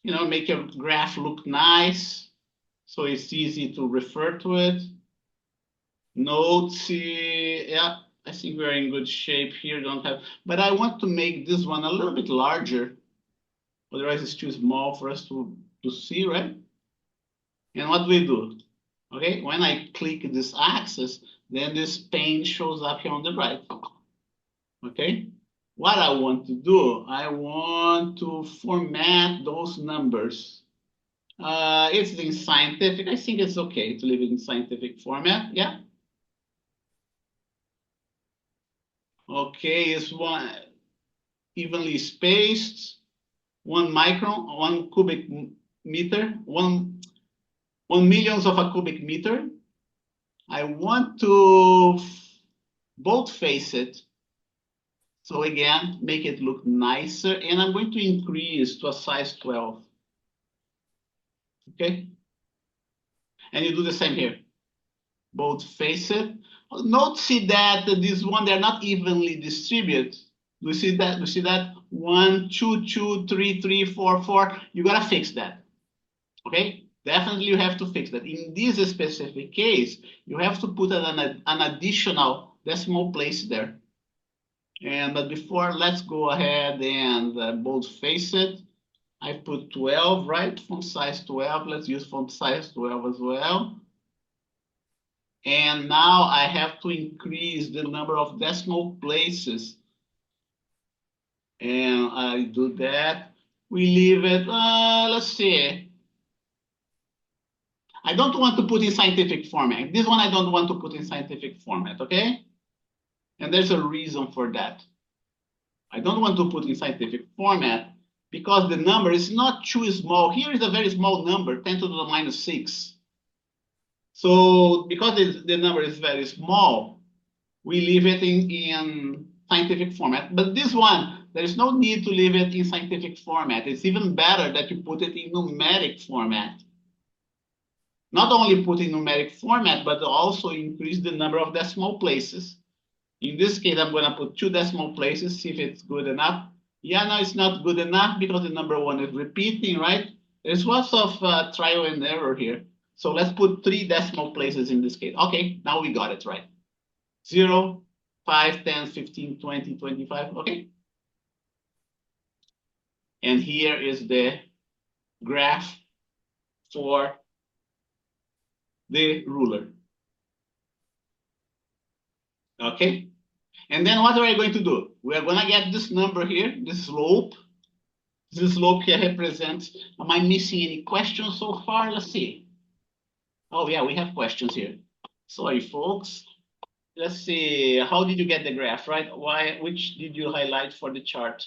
You know, make your graph look nice so it's easy to refer to it. Notes, yeah, I think we're in good shape here. Don't have, but I want to make this one a little bit larger. Otherwise, it's too small for us to see, right? And what we do? Okay, when I click this axis, then this pane shows up here on the right. Okay, what I want to do, I want to format those numbers. It's in scientific. I think it's okay to leave it in scientific format. Yeah. Okay, it's one evenly spaced, 1 micron, 1 cubic meter, one millionth of a cubic meter. I want to bold face it. So again, make it look nicer, and I'm going to increase to a size 12. Okay, and you do the same here. Bold face it. See that this one, they're not evenly distributed. You see that? You see that? 1, 2, 2, 3, 3, 4, 4. You gotta fix that. Okay? Definitely you have to fix that. In this specific case, you have to put an additional decimal place there. But before, let's go ahead and boldface it. I put 12, right? Font size 12. Let's use font size 12 as well. And now I have to increase the number of decimal places. And I do that. We leave it, let's see. I don't want to put in scientific format. This one I don't want to put in scientific format, okay? And there's a reason for that. I don't want to put in scientific format because the number is not too small. Here is a very small number, 10 to the minus 6. So because the number is very small, we leave it in scientific format. But this one, there is no need to leave it in scientific format. It's even better that you put it in numeric format. Not only put in numeric format, but also increase the number of decimal places. In this case, I'm going to put 2 decimal places, see if it's good enough. Yeah, no, it's not good enough because the number 1 is repeating, right? There's lots of trial and error here. So let's put 3 decimal places in this case. Okay, now we got it right. 0, 5, 10, 15, 20, 25, okay? And here is the graph for the ruler. Okay? And then what are we going to do? We are going to get this number here, this slope. This slope here represents, am I missing any questions so far? Let's see. Oh yeah, we have questions here. Sorry, folks. Let's see, how did you get the graph, right? Which did you highlight for the chart?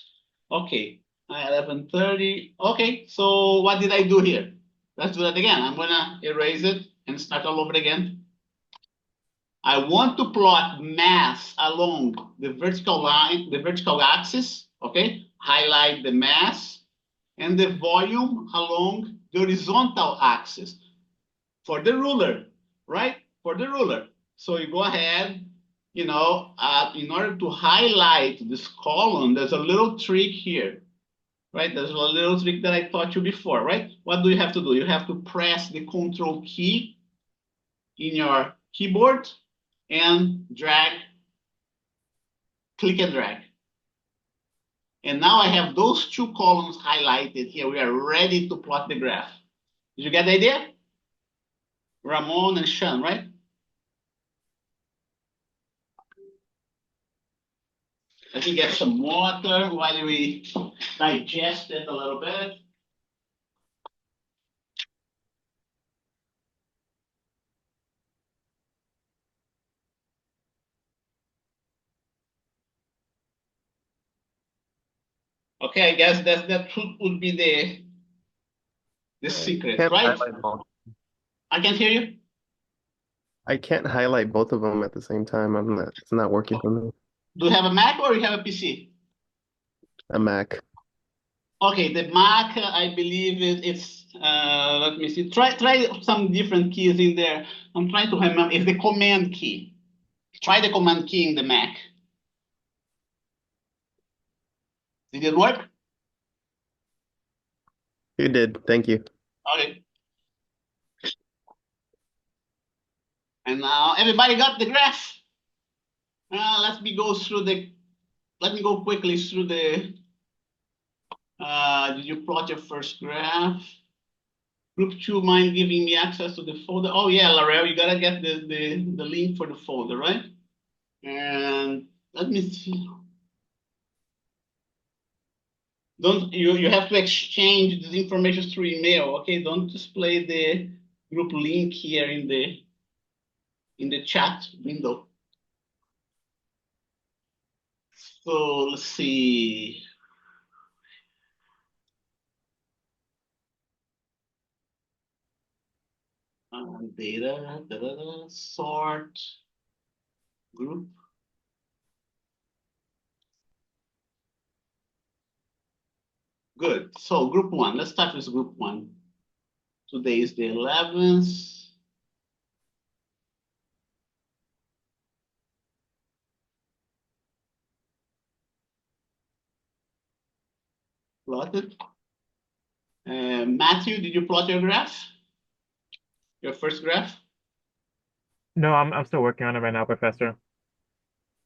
Okay, 11:30. Okay, so what did I do here? Let's do that again. I'm gonna erase it and start all over again. I want to plot mass along the vertical line, the vertical axis, okay? Highlight the mass and the volume along the horizontal axis for the ruler, right? For the ruler. So you go ahead, in order to highlight this column, there's a little trick here, right? There's a little trick that I taught you before, right? What do you have to do? You have to press the Control key in your keyboard and drag, click and drag. And now I have those 2 columns highlighted here. We are ready to plot the graph. Did you get the idea? Ramon and Sean, right? Let me get some water while we digest it a little bit. Okay, I guess that would be the secret, Can't right? highlight both. I can hear you. I can't highlight both of them at the same time. It's not working for me. Do you have a Mac or you have a PC? A Mac. Okay, the Mac, I believe it's, let me see, try some different keys in there. I'm trying to remember, it's the command key. Try the command key in the Mac. Did it work? You did. Thank you. Okay. And now everybody got the graph. Let me go quickly through the, did you plot your first graph? Group 2, mind giving me access to the folder? Oh yeah, Larell, you gotta get the link for the folder, right? And let me see. don't you have to exchange this information through email, okay? Don't display the group link here in the chat window. So let's see. Data, sort, group. Good. So group one, let's start with group one. Today is the 11th. Plotted. Matthew, did you plot your graph? Your first graph? No, I'm still working on it right now, Professor.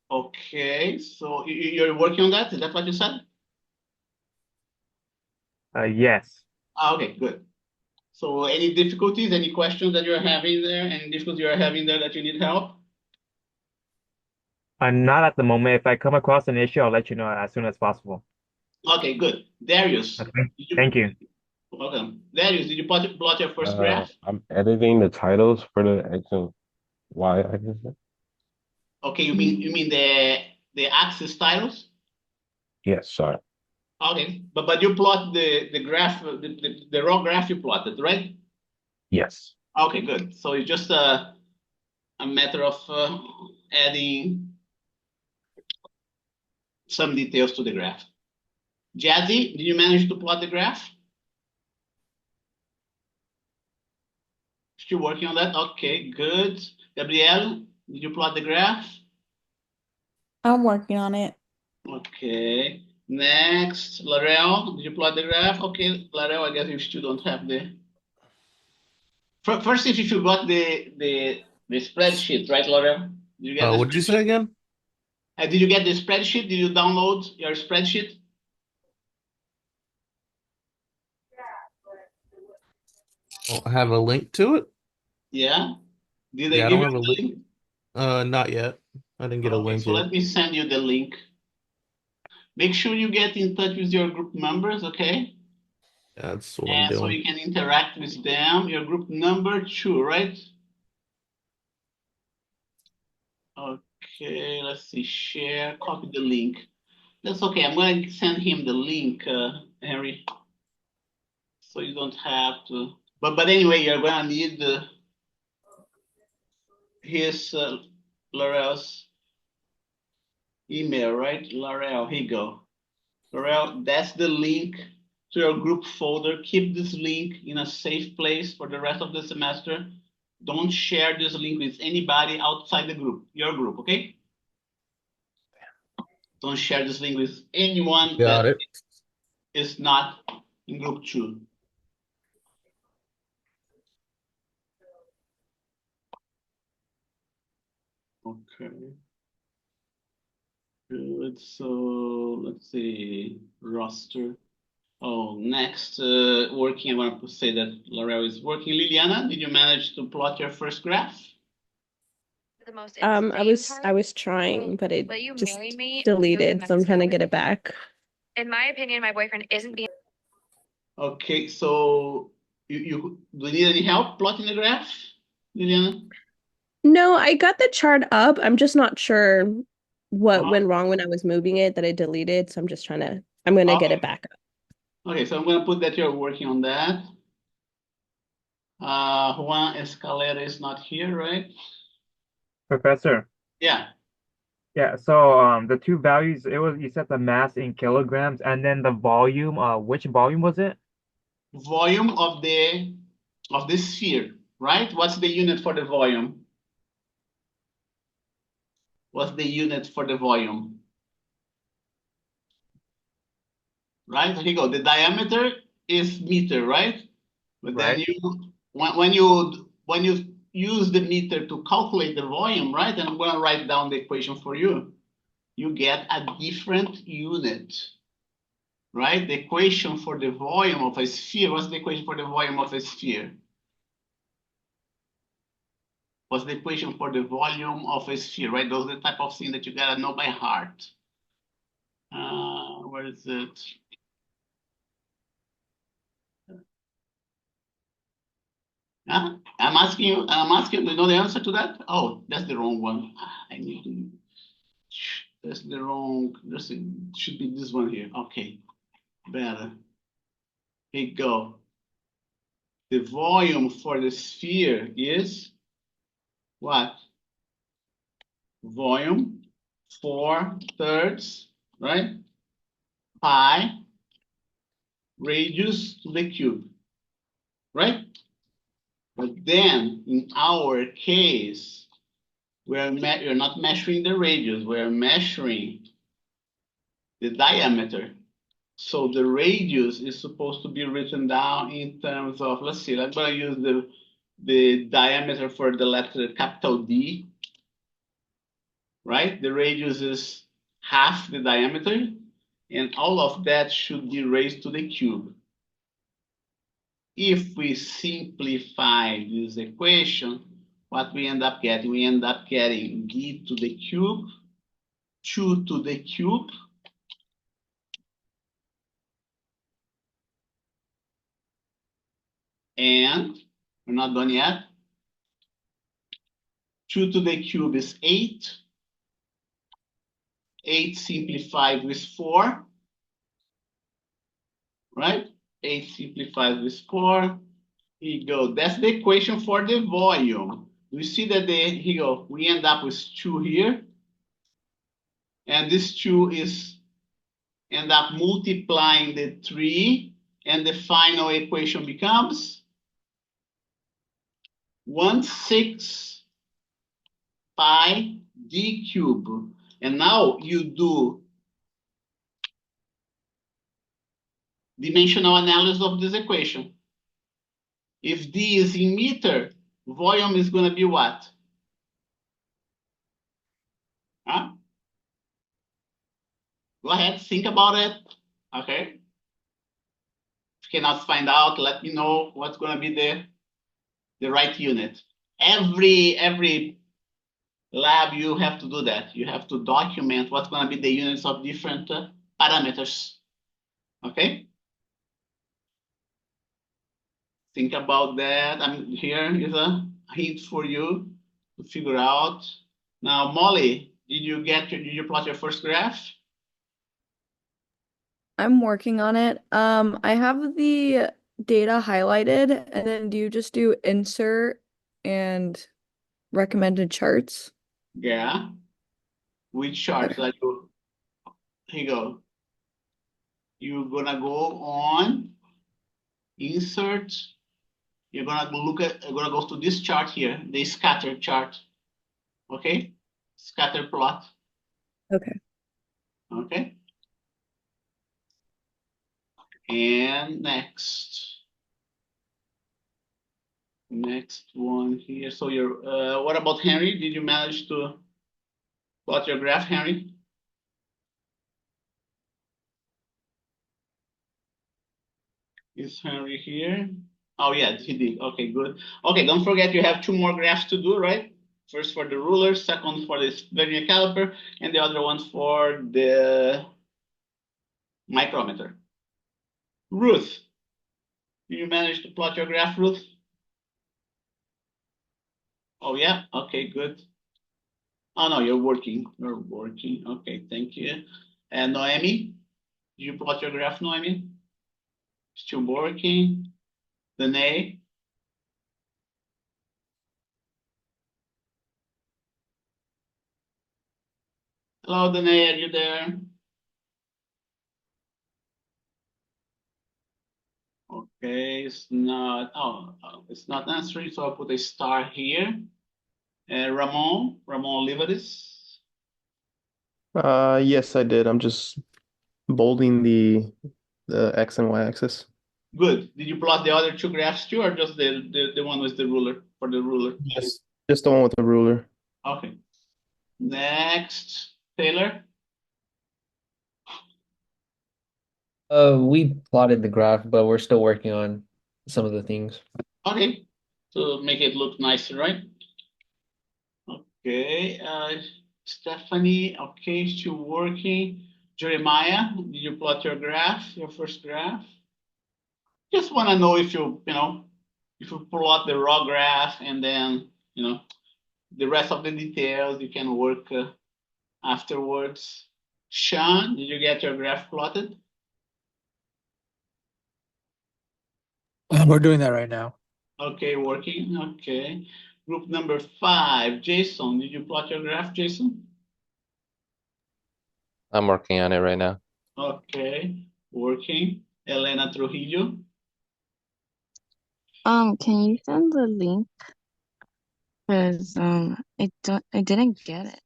Okay, so you're working on that? Is that what you said? Yes. Okay, good. So any difficulties, any questions that you're having there, any difficulties you're having there that you need help? Not at the moment. If I come across an issue, I'll let you know as soon as possible. Okay, good. Darius, Thank you. welcome. Darius, did you plot your first graph? I'm editing the titles for the X and Y axis. Okay, you mean the axis titles? Yes, sorry. Okay, but you plot the graph, the raw graph you plotted, right? Yes. Okay, good. So it's just a matter of adding some details to the graph. Jazzy, did you manage to plot the graph? Still working on that? Okay, good. Gabrielle, did you plot the graph? I'm working on it. Okay. Next, Larell, did you plot the graph? Okay, Larell, I guess you still don't have the. First, if you got the spreadsheet, right, Larell? Did you get the What'd you say again? Did you get the spreadsheet? Did you download your spreadsheet? Oh, I have a link to it? Yeah. Did they Yeah, I give don't you have a the link. link? Not yet. I didn't get a Okay, link so yet. let me send you the link. Make sure you get in touch with your group members, okay? That's what I'm And so doing. you can interact with them. Your group number 2, right? Okay, let's see. Share, copy the link. That's okay. I'm going to send him the link, Henry, so you don't have to. But anyway, you're going to need his Laurel's email, right? Laurel, here you go. Laurel, that's the link to your group folder. Keep this link in a safe place for the rest of the semester. Don't share this link with anybody outside the group, your group, okay? Don't share this link with anyone Got that it. is not in group 2. Okay. Good. So let's see. Roster. Oh, next working. I want to say that Laurel is working. Liliana, did you manage to plot your first graph? I was trying, but it just deleted, so I'm trying to get it back. In my opinion, my boyfriend isn't being. Okay, so you do you need any help plotting the graph, Liliana? No, I got the chart up. I'm just not sure what Uh-huh. went wrong when I was moving it that I deleted, so I'm gonna get it back up. Okay, so I'm gonna put that you're working on that. Juan Escalera is not here, right? Professor. Yeah. Yeah, so the two values, you set the mass in kilograms and then the volume, which volume was it? Volume of the sphere, right? What's the unit for the volume? What's the unit for the volume? Right? Here you go. The diameter is meter, right? But then Right. when you use the meter to calculate the volume, right? And I'm gonna write down the equation for you. You get a different unit, right? The equation for the volume of a sphere. What's the equation for the volume of a sphere? What's the equation for the volume of a sphere, right? Those are the type of thing that you gotta know by heart. Where is it? Huh? I'm asking you, do you know the answer to that? Oh, that's the wrong one. I need to, that's the wrong, should be this one here. Okay, better. Here you go. The volume for the sphere is what? Volume 4/3, right? Pi radius to the cube, right? But then in our case, we're not measuring the radius, we're measuring the diameter. So the radius is supposed to be written down in terms of, let's see, I'm gonna use the diameter for the letter capital D, right? The radius is half the diameter, and all of that should be raised to the cube. If we simplify this equation, what we end up getting? We end up getting d to the cube, 2 to the cube, and we're not done yet. 2 to the cube is 8. 8 simplified with 4, right? 8 simplified with 4. Here you go. That's the equation for the volume. You see that here you go. We end up with 2 here. And this 2 is end up multiplying the 3. And the final equation becomes 1/6 pi d cube. And now you do dimensional analysis of this equation. If d is in meter, volume is going to be what? Huh? Go ahead, think about it. Okay. If you cannot find out, let me know what's going to be the right unit. Every lab, you have to do that. You have to document what's going to be the units of different parameters. Okay. Think about that. Here is a hint for you to figure out. Now, Molly, did you plot your first graph? I'm working on it. I have the data highlighted, and then do you just do insert and recommended charts? Yeah. Which charts? Okay. Like, here you go. You're gonna go on insert. You're gonna go to this chart here, the scatter chart. Okay, scatter plot. Okay. Okay. And next one here. So what about Henry? Did you manage to plot your graph, Henry? Is Henry here? Oh yeah, he did. Okay, good. Okay, don't forget you have 2 more graphs to do, right? First for the ruler, second for the vernier caliper, and the other one for the micrometer. Ruth, did you manage to plot your graph, Ruth? Oh yeah, okay, good. Oh no, you're working. You're working. Okay, thank you. And Noemi, did you plot your graph, Noemi? Still working. Danae? Hello, Danae, are you there? Okay, it's not, it's not answering, so I'll put a star here. Ramon Livadis. Yes, I did. I'm just bolding the X and Y axis. Good. Did you plot the other 2 graphs too, or just the one with the ruler, for the ruler? Yes, just the one with the ruler. Okay. Next, Taylor. We plotted the graph, but we're still working on some of the things. Okay, to make it look nicer, right? Okay, Stephanie, okay, still working. Jeremiah, did you plot your graph, your first graph? Just want to know if you if you plot the raw graph and then, the rest of the details, you can work afterwards. Sean, did you get your graph plotted? We're doing that right now. Okay, working. Okay. Group number 5, Jason, did you plot your graph, Jason? I'm working on it right now. Okay, working. Elena Trujillo. Can you send the link? Because I didn't get it.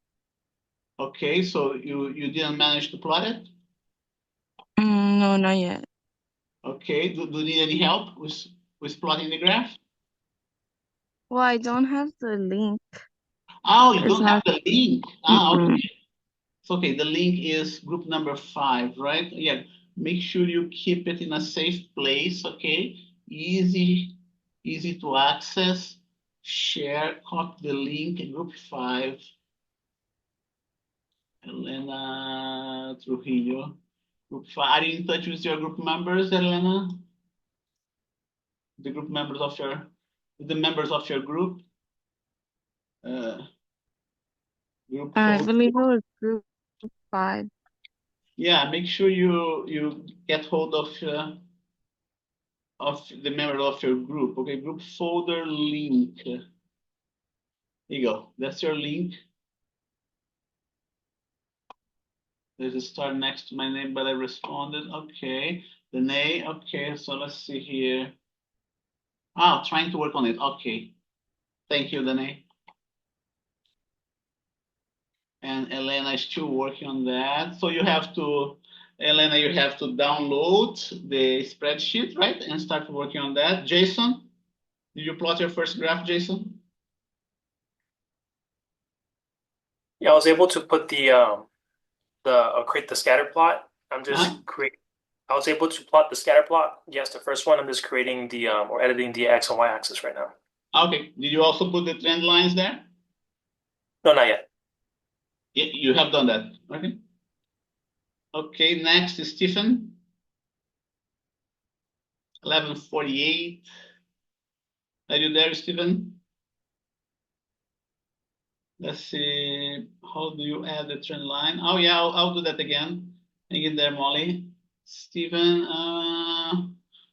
Okay, so you didn't manage to plot it? No, not yet. Okay, do you need any help with plotting the graph? Well, I don't have the link. Oh, you It's don't have not. the link. Mm-mm. Okay. It's okay. The link is group number 5, right? Yeah. Make sure you keep it in a safe place, okay? Easy to access. Share, copy the link, group 5. Elena Trujillo. Group 5. Are you in touch with your group members, Elena? The members of your group? Group I 4. believe it was group 5. Yeah, make sure you get hold of the member of your group. Okay, group folder link. Here you go. That's your link. There's a star next to my name, but I responded. Okay, Danae. Okay, so let's see here. Trying to work on it. Okay, thank you, Danae. And Elena is still working on that. So Elena, you have to download the spreadsheet, right? And start working on that. Jason, did you plot your first graph, Jason? Yeah, I was able to put create the scatter plot. I'm just I was able to plot the scatter plot. Yes, the first one. I'm just creating or editing the X and Y axis right now. Okay. Did you also put the trend lines there? No, not yet. Yeah, you have done that. Okay. Okay, next is Stephen. 11:48. Are you there, Stephen? Let's see. How do you add the trend line? Oh yeah, I'll do that again. Hang in there, Molly. Stephen.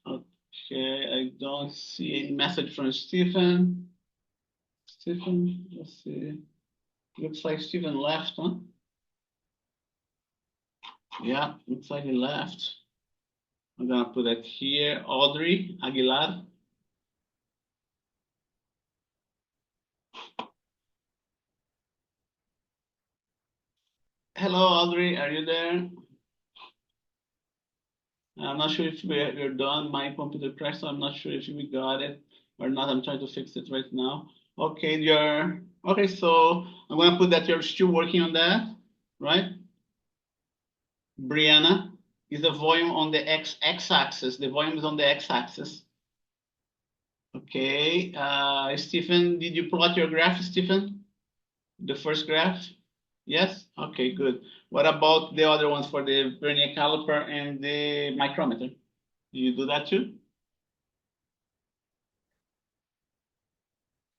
Okay, I don't see any message from Stephen. Stephen, let's see. Looks like Stephen left, huh? Yeah, looks like he left. I'm gonna put that here. Audrey Aguilar. Hello, Audrey, are you there? I'm not sure if we're done. My computer crashed, so I'm not sure if we got it or not. I'm trying to fix it right now. Okay, so I'm gonna put that you're still working on that, right? Brianna, is the volume on the x-axis. The volume is on the x-axis. Okay, Stephen, did you plot your graph, Stephen? The first graph? Yes? Okay, good. What about the other ones for the vernier caliper and the micrometer? Do you do that too?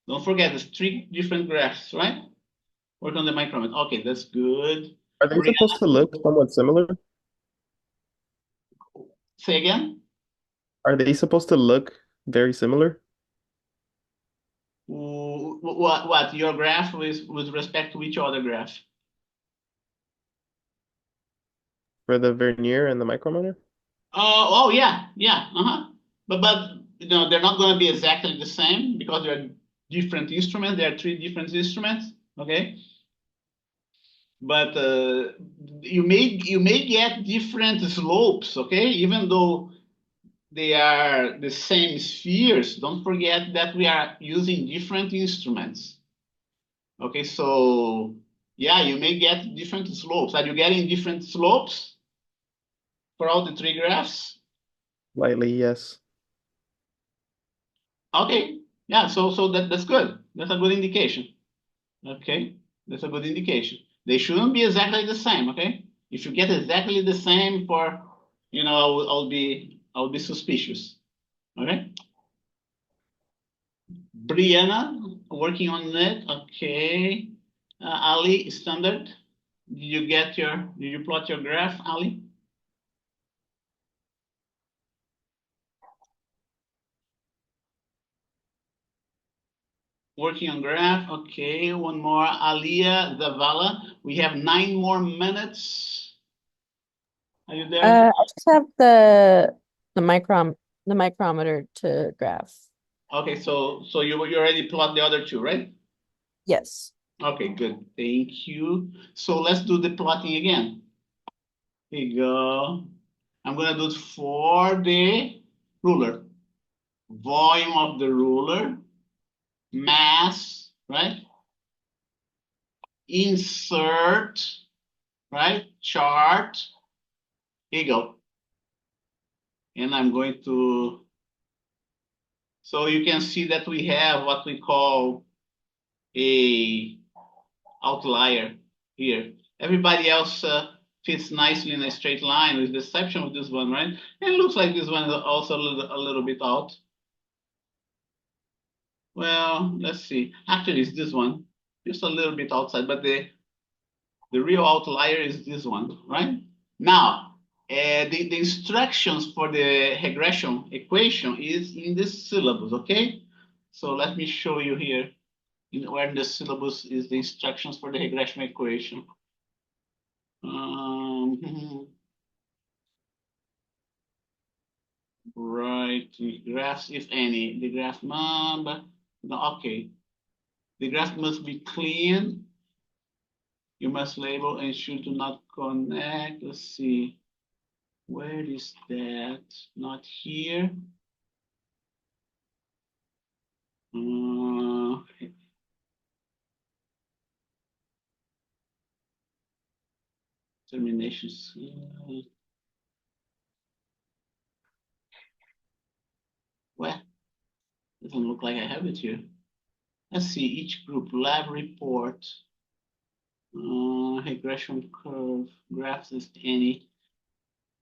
Don't forget, there's 3 different graphs, right? Work on the micrometer. Okay, that's good. Are they supposed to look somewhat similar? Say again? Are they supposed to look very similar? What? Your graph with respect to which other graph? For the vernier and the micrometer? Oh yeah. But they're not going to be exactly the same because they're different instruments. There are 3 different instruments. Okay. But you may get different slopes. Okay, even though they are the same spheres, don't forget that we are using different instruments. Okay, so yeah, you may get different slopes. Are you getting different slopes for all the 3 graphs? Slightly, yes. Okay, yeah, so that's good. That's a good indication. Okay, that's a good indication. They shouldn't be exactly the same. Okay, if you get exactly the same for, I'll be suspicious. Okay. Brianna, working on it. Okay. Ali, standard. Did you plot your graph, Ali? Working on graph. Okay, one more. Alia Zavala. We have 9 more minutes. Are you there? I just have the micrometer to graph. Okay, so you already plot the other two, right? Yes. Okay, good. Thank you. So let's do the plotting again. Here you go. I'm gonna do it for the ruler. Volume of the ruler, mass, right? Insert, right? Chart. Here you go. And I'm going to, so you can see that we have what we call a outlier here. Everybody else fits nicely in a straight line with the exception of this one, right? And it looks like this one is also a little bit out. Well, let's see. Actually, it's this one, just a little bit outside, but the real outlier is this one, right? Now, the instructions for the regression equation is in the syllabus, okay? So let me show you here where in the syllabus is the instructions for the regression equation. Right, the graphs, if any, the graph number, no, okay. The graph must be clean. You must label and should not connect. Let's see. Where is that? Not here. Terminations. Well, doesn't look like I have it here. Let's see, each group, lab report, regression curve, graphs, if any.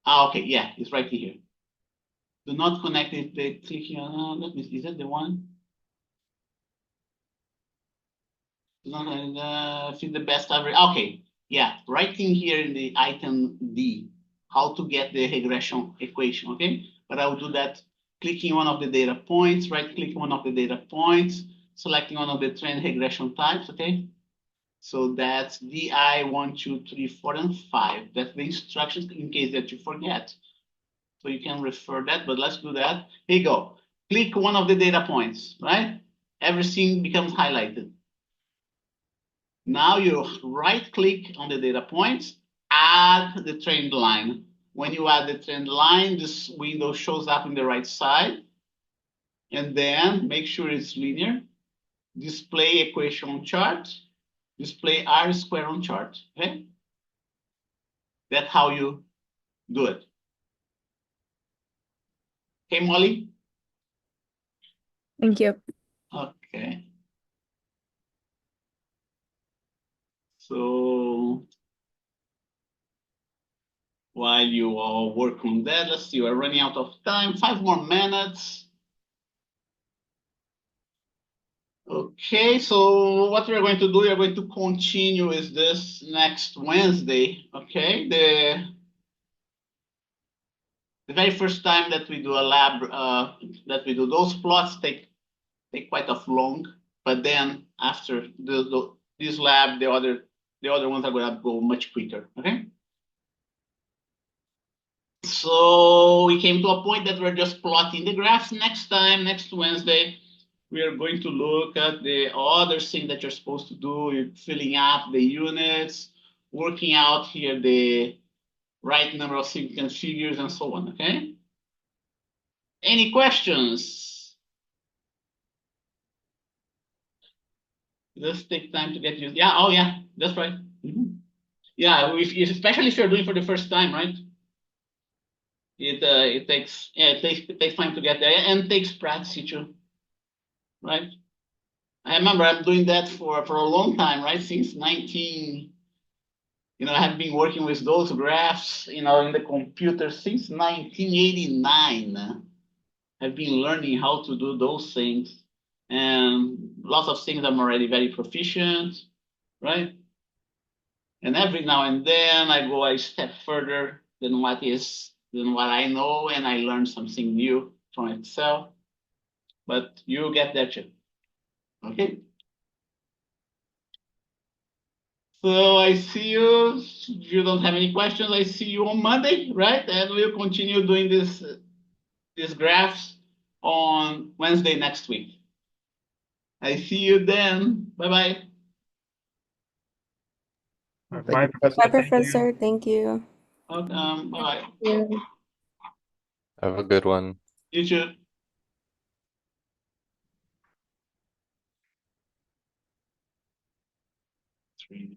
Okay, yeah, it's right here. Do not connect it by clicking on, let me see, is that the one? Do not fit the best average. Okay, yeah, right in here in the item D, how to get the regression equation, okay? But I will do that clicking one of the data points, right clicking one of the data points, selecting one of the trend regression types, okay? So that's DI 1, 2, 3, 4, and 5. That's the instructions in case that you forget. So you can refer that, but let's do that. Here you go. Click one of the data points, right? Everything becomes highlighted. Now you right click on the data points, add the trend line. When you add the trend line, this window shows up in the right side. And then make sure it's linear. Display equation on chart. Display R square on chart, okay? That's how you do it. Okay, Molly? Thank you. Okay. So while you all work on that, let's see, we're running out of time, 5 more minutes. Okay, so what we're going to do, we're going to continue with this next Wednesday, okay? The very first time that we do a lab, that we do those plots take quite a long, but then after this lab, the other ones are going to go much quicker, okay? So we came to a point that we're just plotting the graphs. Next time, next Wednesday, we are going to look at the other thing that you're supposed to do. You're filling up the units, working out here the right number of significant figures and so on, okay? Any questions? Just take time to get used. Yeah, oh yeah, that's right. Yeah, especially if you're doing for the first time, right? It takes time to get there and takes practice too, right? I remember I'm doing that for a long time, right? Since 19, I have been working with those graphs, in the computer since 1989. I've been learning how to do those things. and lots of things I'm already very proficient, right? And every now and then I go a step further than what I know, and I learn something new from Excel. But you'll get there too. Okay. So I see you. If you don't have any questions, I see you on Monday, right? And we'll continue doing these graphs on Wednesday next week. I see you then. Bye-bye. Thank Bye, you, Professor. Bye, Professor. Thank you. Professor. Thank you. Welcome. Bye. Yeah. Have a good one. You too. Three.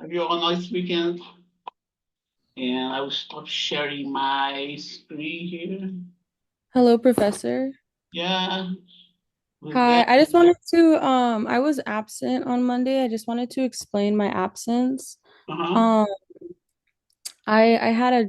Have you all a nice weekend? And I will stop sharing my screen here. Hello, Professor. Yeah. Who's Hi, there? I just wanted to I was absent on Monday. I just wanted to explain my absence. Uh-huh. Um I had a